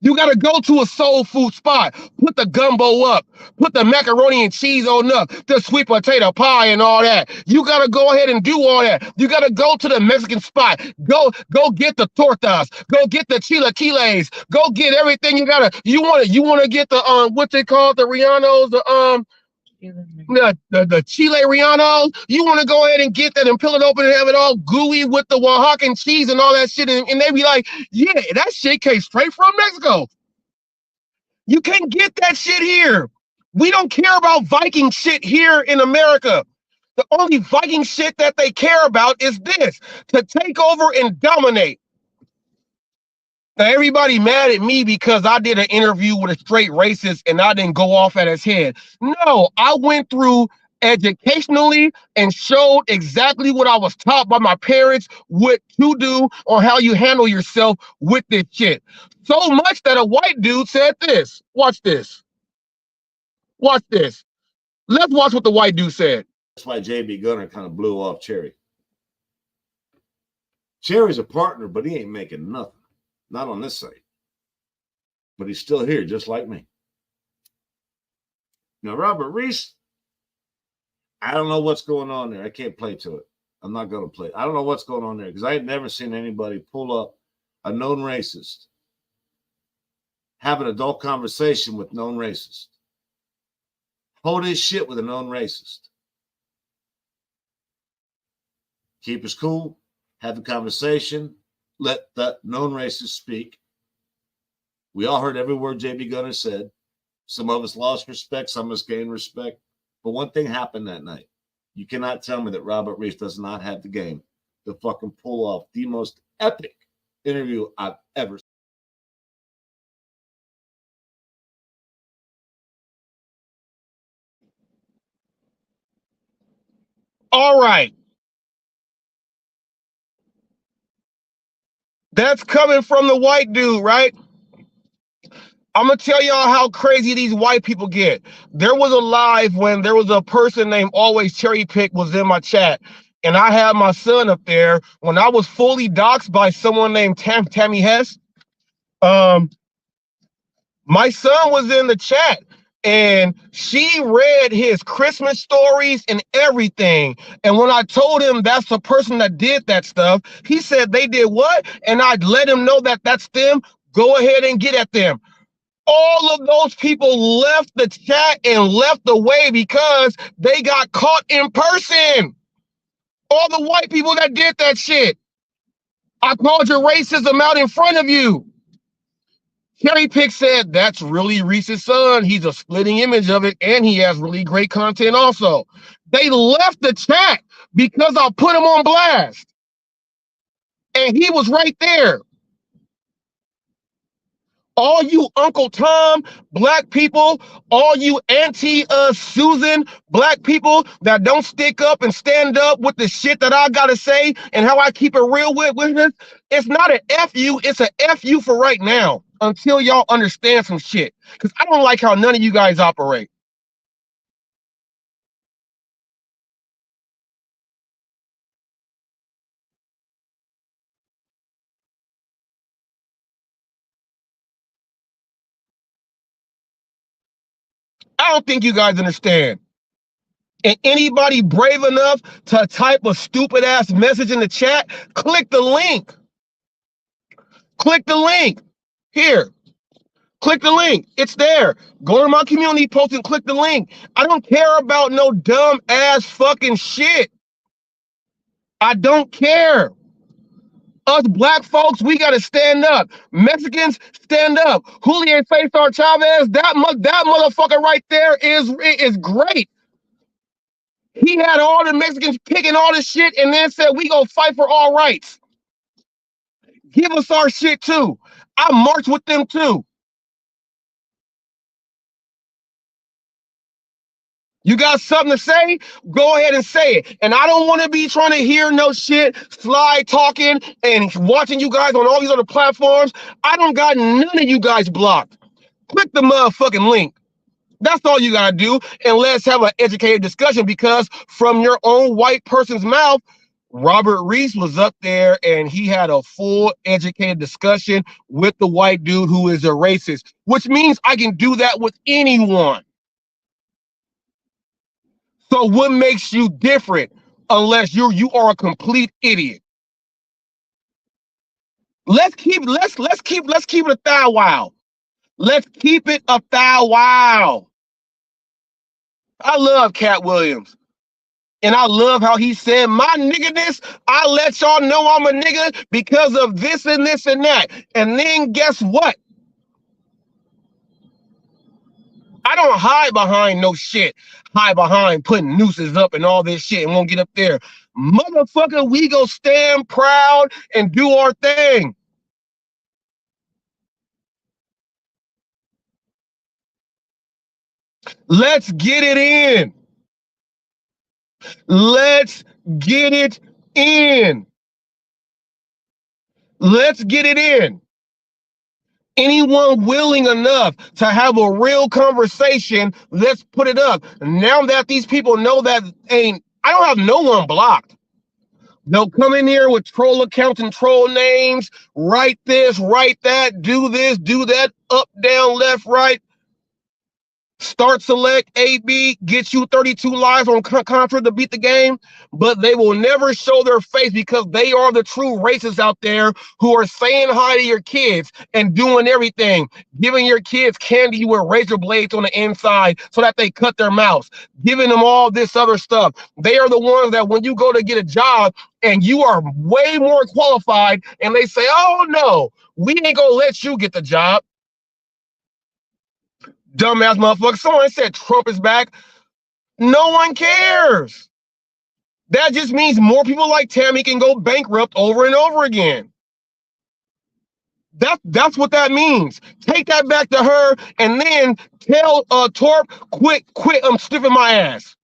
You gotta go to a soul food spot, put the gumbo up, put the macaroni and cheese on up, the sweet potato pie and all that. You gotta go ahead and do all that. You gotta go to the Mexican spot. Go get the tortas. Go get the chilaquiles. Go get everything you gotta. You wanna get the what they call the Rianos, the Chile Rianos. You want to go ahead and get that and peel it open and have it all gooey with the Oaxacan cheese and all that shit. And they be like, yeah, that shit came straight from Mexico. You can't get that shit here. We don't care about Viking shit here in America. The only Viking shit that they care about is this, to take over and dominate. Now, everybody mad at me because I did an interview with a straight racist and I didn't go off at his head. No, I went through educationally and showed exactly what I was taught by my parents, what to do on how you handle yourself with this shit. So much that a white dude said this. Watch this. Watch this. Let's watch what the white dude said. That's why JB Gunner kind of blew off Cherry. Cherry's a partner, but he ain't making nothing. Not on this site. But he's still here, just like me. Now, Robert Reese, I don't know what's going on there. I can't play to it. I'm not going to play. I don't know what's going on there because I had never seen anybody pull up a known racist, have an adult conversation with known racist, hold his shit with a known racist, keep us cool, have the conversation, let the known racist speak. We all heard every word JB Gunner said. Some of us lost respect, some of us gained respect. But one thing happened that night. You cannot tell me that Robert Reese does not have the game to fucking pull off the most epic interview I've ever seen. All right. That's coming from the white dude, right? I'm going to tell y'all how crazy these white people get. There was a live when there was a person named Always Cherry Pick was in my chat. And I had my son up there when I was fully doxxed by someone named Tammy Hess. My son was in the chat And she read his Christmas stories and everything. And when I told him that's the person that did that stuff, he said they did what? And I let him know that that's them. Go ahead and get at them. All of those people left the chat and left the way because they got caught in person. All the white people that did that shit. I called your racism out in front of you. Cherry Pick said, that's really Reese's son. He's a splitting image of it, and he has really great content also. They left the chat because I put him on blast. And he was right there. All you Uncle Tom, black people, all you Auntie Susan, black people that don't stick up and stand up with the shit that I gotta say and how I keep it real with this, it's not an F you, it's a F you for right now until y'all understand some shit. Because I don't like how none of you guys operate. I don't think you guys understand. And anybody brave enough to type a stupid ass message in the chat, click the link. Click the link. Here. Click the link. It's there. Go to my community post and click the link. I don't care about no dumb ass fucking shit. I don't care. Us black folks, we gotta stand up. Mexicans, stand up. Julian Cesar Chavez, that motherfucker right there is great. He had all the Mexicans picking all this shit and then said, we gonna fight for all rights. Give us our shit too. I marched with them too. You got something to say? Go ahead and say it. And I don't want to be trying to hear no shit, slide talking and watching you guys on all these other platforms. I don't got none of you guys blocked. Click the motherfucking link. That's all you gotta do. And let's have an educated discussion, because from your own white person's mouth, Robert Reese was up there and he had a full educated discussion with the white dude who is a racist, which means I can do that with anyone. So what makes you different unless you are a complete idiot? Let's keep it a thou wow. Let's keep it a thou wow. I love Cat Williams. And I love how he said, my nigga-ness, I let y'all know I'm a nigga because of this and this and that. And then guess what? I don't hide behind no shit. Hide behind putting nooses up and all this shit and won't get up there. Motherfucker, we go stand proud and do our thing. Let's get it in. Let's get it in. Let's get it in. Anyone willing enough to have a real conversation, let's put it up. Now that these people know that I don't have no one blocked. They'll come in here with troll accounts and troll names, write this, write that, do this, do that, up, down, left, right. Start, select, A, B, get you 32 lives on Contra to beat the game, but they will never show their face because they are the true racists out there who are saying hi to your kids and doing everything, giving your kids candy with razor blades on the inside so that they cut their mouths, giving them all this other stuff. They are the ones that when you go to get a job and you are way more qualified and they say, oh no, we ain't gonna let you get the job. Dumbass motherfucker. Someone said Trump is back. No one cares. That just means more people like Tammy can go bankrupt over and over again. That's what that means. Take that back to her and then tell Torp, quit stiffing my ass.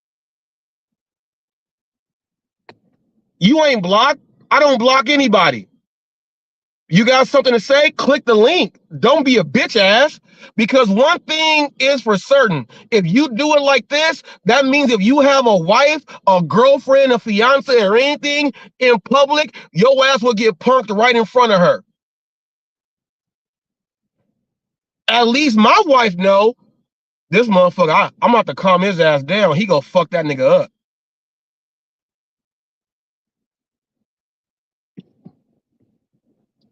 You ain't blocked. I don't block anybody. You got something to say? Click the link. Don't be a bitch ass. Because one thing is for certain, if you do it like this, that means if you have a wife, a girlfriend, a fiance, or anything in public, your ass will get punked right in front of her. At least my wife know This motherfucker, I'm about to calm his ass down. He gonna fuck that nigga up.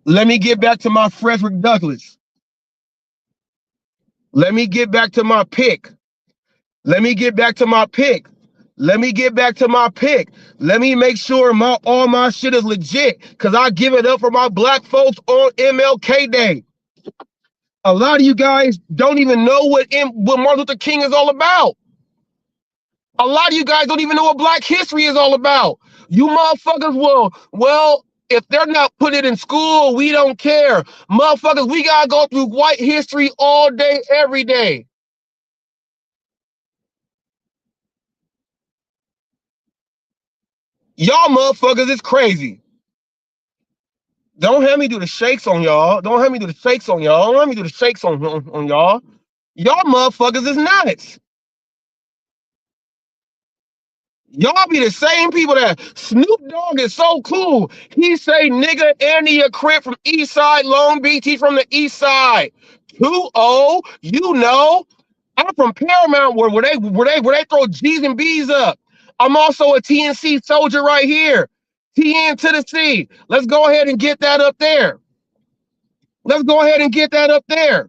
Let me get back to my Frederick Douglass. Let me get back to my pick. Let me get back to my pick. Let me get back to my pick. Let me make sure all my shit is legit, because I give it up for my black folks on MLK Day. A lot of you guys don't even know what Martin Luther King is all about. A lot of you guys don't even know what Black history is all about. You motherfuckers well, if they're not putting it in school, we don't care. Motherfuckers, we gotta go through white history all day, every day. Y'all motherfuckers is crazy. Don't have me do the shakes on y'all. Don't have me do the shakes on y'all. Don't have me do the shakes on y'all. Y'all motherfuckers is nuts. Y'all be the same people that Snoop Dogg is so cool. He say nigga and he a crip from East Side, Long Beach. He from the East Side. 2-0, you know. I'm from Paramount where they throw G's and B's up. I'm also a TNC soldier right here. TN to the C. Let's go ahead and get that up there. Let's go ahead and get that up there.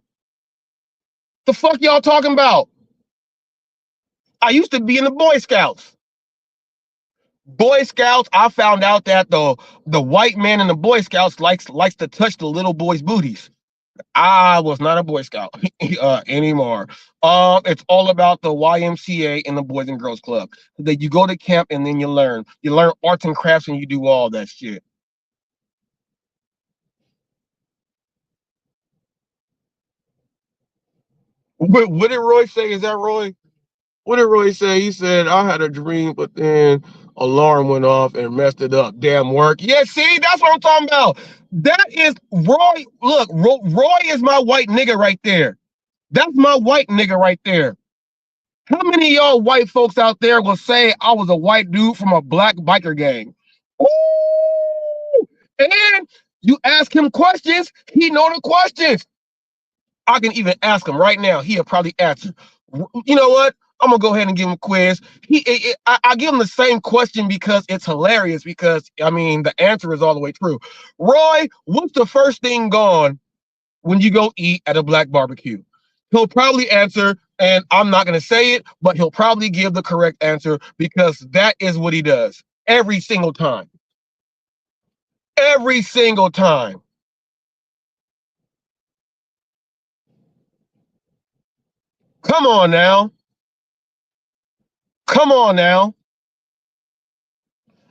The fuck y'all talking about? I used to be in the Boy Scouts. Boy Scouts, I found out that the white man in the Boy Scouts likes to touch the little boys' booties. I was not a Boy Scout anymore. It's all about the YMCA and the Boys and Girls Club. That you go to camp and then you learn. You learn arts and crafts and you do all that shit. What did Roy say? Is that Roy? What did Roy say? He said, I had a dream, but then alarm went off and messed it up. Damn work. Yeah, see, that's what I'm talking about. That is Roy. Look, Roy is my white nigga right there. That's my white nigga right there. How many of y'all white folks out there will say I was a white dude from a black biker gang? Ooh! And you ask him questions, he know the questions. I can even ask him right now. He'll probably answer. You know what? I'm gonna go ahead and give him a quiz. I give him the same question because it's hilarious. Because I mean, the answer is all the way true. Roy, what's the first thing gone when you go eat at a black barbecue? He'll probably answer, and I'm not gonna say it, but he'll probably give the correct answer because that is what he does every single time. Every single time. Come on now. Come on now.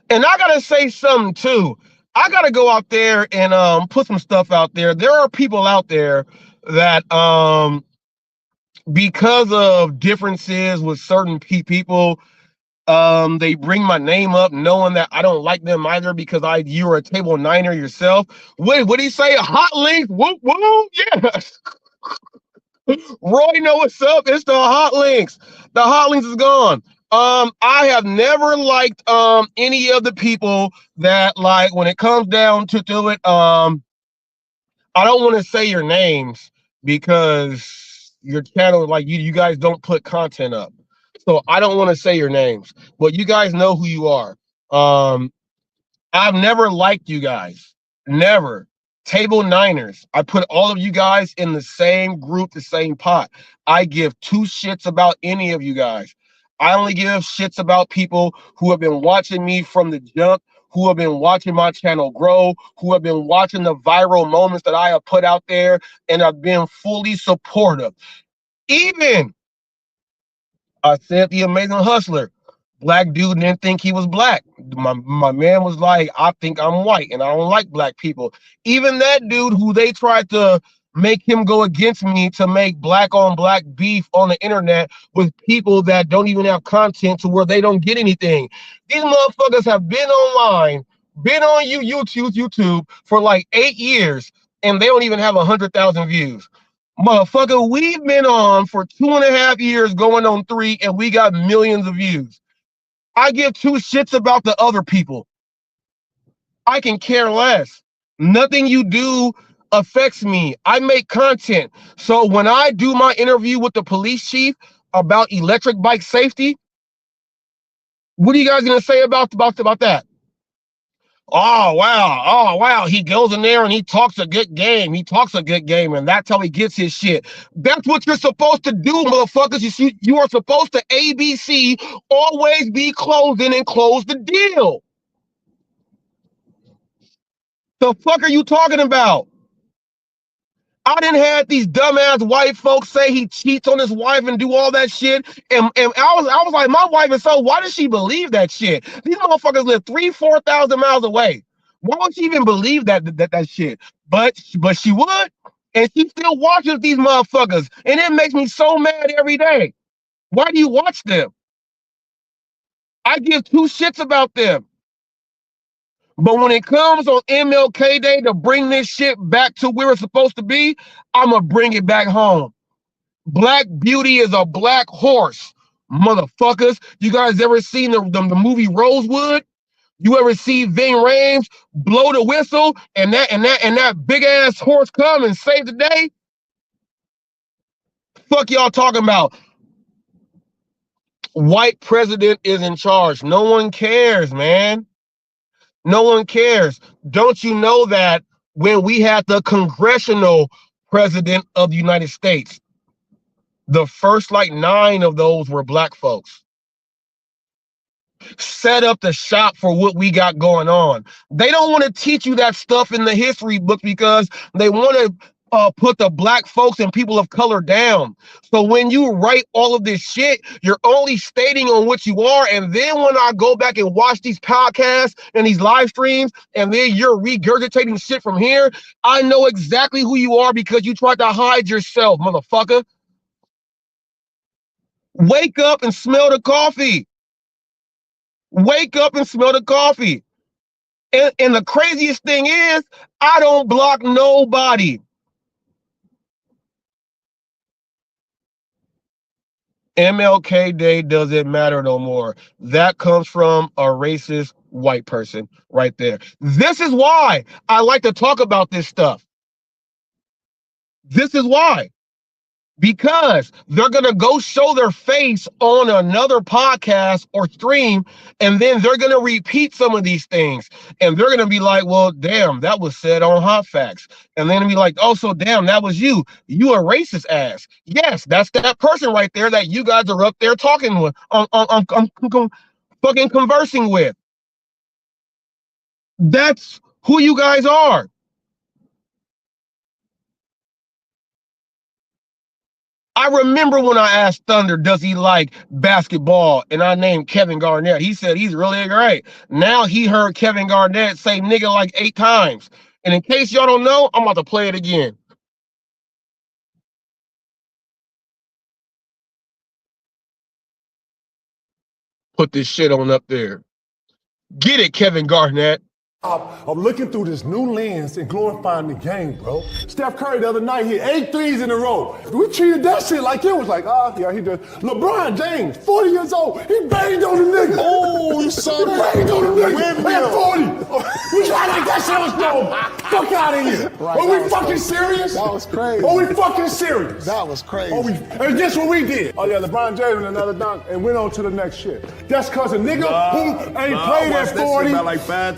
And I gotta say something too. I gotta go out there and put some stuff out there. There are people out there that because of differences with certain people, they bring my name up knowing that I don't like them either because you're a table niner yourself. What did he say? Hot links? Whoop whoop. Yes. Roy know what's up. It's the hot links. The hot links is gone. I have never liked any of the people that, like, when it comes down to it, I don't want to say your names because your channel, like, you guys don't put content up. So I don't want to say your names, but you guys know who you are. I've never liked you guys. Never. Table Niners. I put all of you guys in the same group, the same pot. I give two shits about any of you guys. I only give shits about people who have been watching me from the jump, who have been watching my channel grow, who have been watching the viral moments that I have put out there, and have been fully supportive. Even, I said, the Amazing Hustler. Black dude didn't think he was black. My man was like, I think I'm white and I don't like black people. Even that dude who they tried to make him go against me to make black on black beef on the internet with people that don't even have content to where they don't get anything. These motherfuckers have been online, been on YouTube for like 8 years, and they don't even have 100,000 views. Motherfucker, we've been on for 2.5 years, going on 3, and we got millions of views. I give two shits about the other people. I can care less. Nothing you do affects me. I make content. So when I do my interview with the police chief about electric bike safety, what are you guys gonna say about that? Oh wow, he goes in there and he talks a good game. And that's how he gets his shit. That's what you're supposed to do, motherfuckers. You are supposed to ABC, always be closing and close the deal. The fuck are you talking about? I didn't have these dumbass white folks say he cheats on his wife and do all that shit. And I was like, my wife is so, why does she believe that shit? These motherfuckers live 4,000 miles away. Why would she even believe that shit? But she would, and she still watches these motherfuckers. And it makes me so mad every day. Why do you watch them? I give two shits about them. But when it comes on MLK Day to bring this shit back to where it's supposed to be, I'm going to bring it back home. Black Beauty is a black horse, motherfuckers. You guys ever seen the movie Rosewood? You ever see Ving Rhames blow the whistle and that big ass horse come and save the day? Fuck y'all talking about? White president is in charge. No one cares, man. No one cares. Don't you know that when we had the congressional president of the United States, the first 9 of those were black folks? Set up the shop for what we got going on. They don't want to teach you that stuff in the history book because they want to put the black folks and people of color down. So when you write all of this shit, you're only stating on what you are. And then when I go back and watch these podcasts and these live streams, and then you're regurgitating shit from here, I know exactly who you are because you tried to hide yourself, motherfucker. Wake up and smell the coffee. Wake up and smell the coffee. And the craziest thing is, I don't block nobody. MLK Day doesn't matter no more. That comes from a racist white person right there. This is why I like to talk about this stuff. This is why. Because they're going to go show their face on another podcast or stream, and then they're going to repeat some of these things. And they're going to be like, well, damn, that was said on Hot Facts. And then be like, oh, so damn, that was you. You a racist ass. Yes, that's that person right there that you guys are up there talking with, fucking conversing with. That's who you guys are. I remember when I asked Thunder, does he like basketball? And I named Kevin Garnett. He said he's really great. Now he heard Kevin Garnett say nigga like 8 times. And in case y'all don't know, I'm about to play it again. Put this shit on up there. Get it, Kevin Garnett. I'm looking through this new lens and glorifying the game, bro. Steph Curry the other night hit 8 threes in a row. We treated that shit like it was like, yeah, he did. LeBron James, 40 years old, he banged on the nigga. Oh, you saw that? He banged on the nigga at 40. We try like that shit was no. Fuck out of here. Right, Are we fucking serious? That was crazy. Are we fucking serious? That was crazy. And guess what we did? Oh yeah, LeBron James and another dunk and went on to the next shit. That's cause a nigga who ain't played at 40,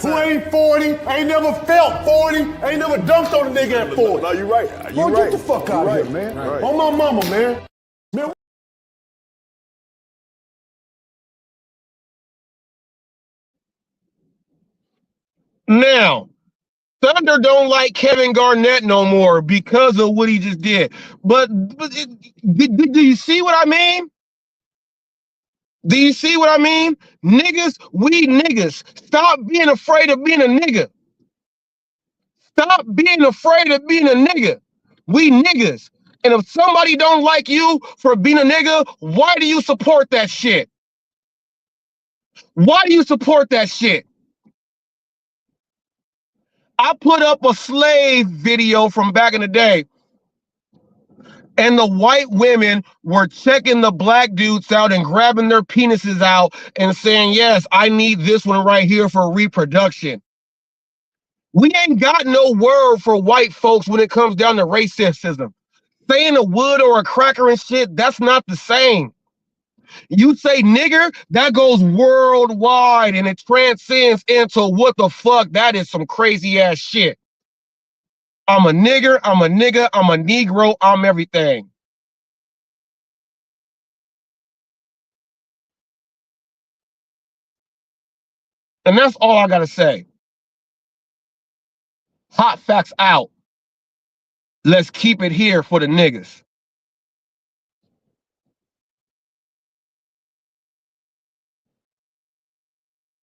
who ain't 40, ain't never felt 40, ain't never dunked on a nigga at 40. No, you're right. Bro, get the fuck out of here, man. Right. On my mama, man. Now, Thunder don't like Kevin Garnett no more because of what he just did. But do you see what I mean? Do you see what I mean? Niggas, we niggas. Stop being afraid of being a nigga. Stop being afraid of being a nigga. We niggas. And if somebody don't like you for being a nigga, why do you support that shit? Why do you support that shit? I put up a slave video from back in the day, and the white women were checking the black dudes out and grabbing their penises out and saying, yes, I need this one right here for reproduction. We ain't got no word for white folks when it comes down to racism. Saying a wood or a cracker and shit, that's not the same. You say nigger, that goes worldwide and it transcends into what the fuck, that is some crazy ass shit. I'm a nigger, I'm a nigga, I'm a Negro, I'm everything. And that's all I gotta say. Hot facts out. Let's keep it here for the niggas.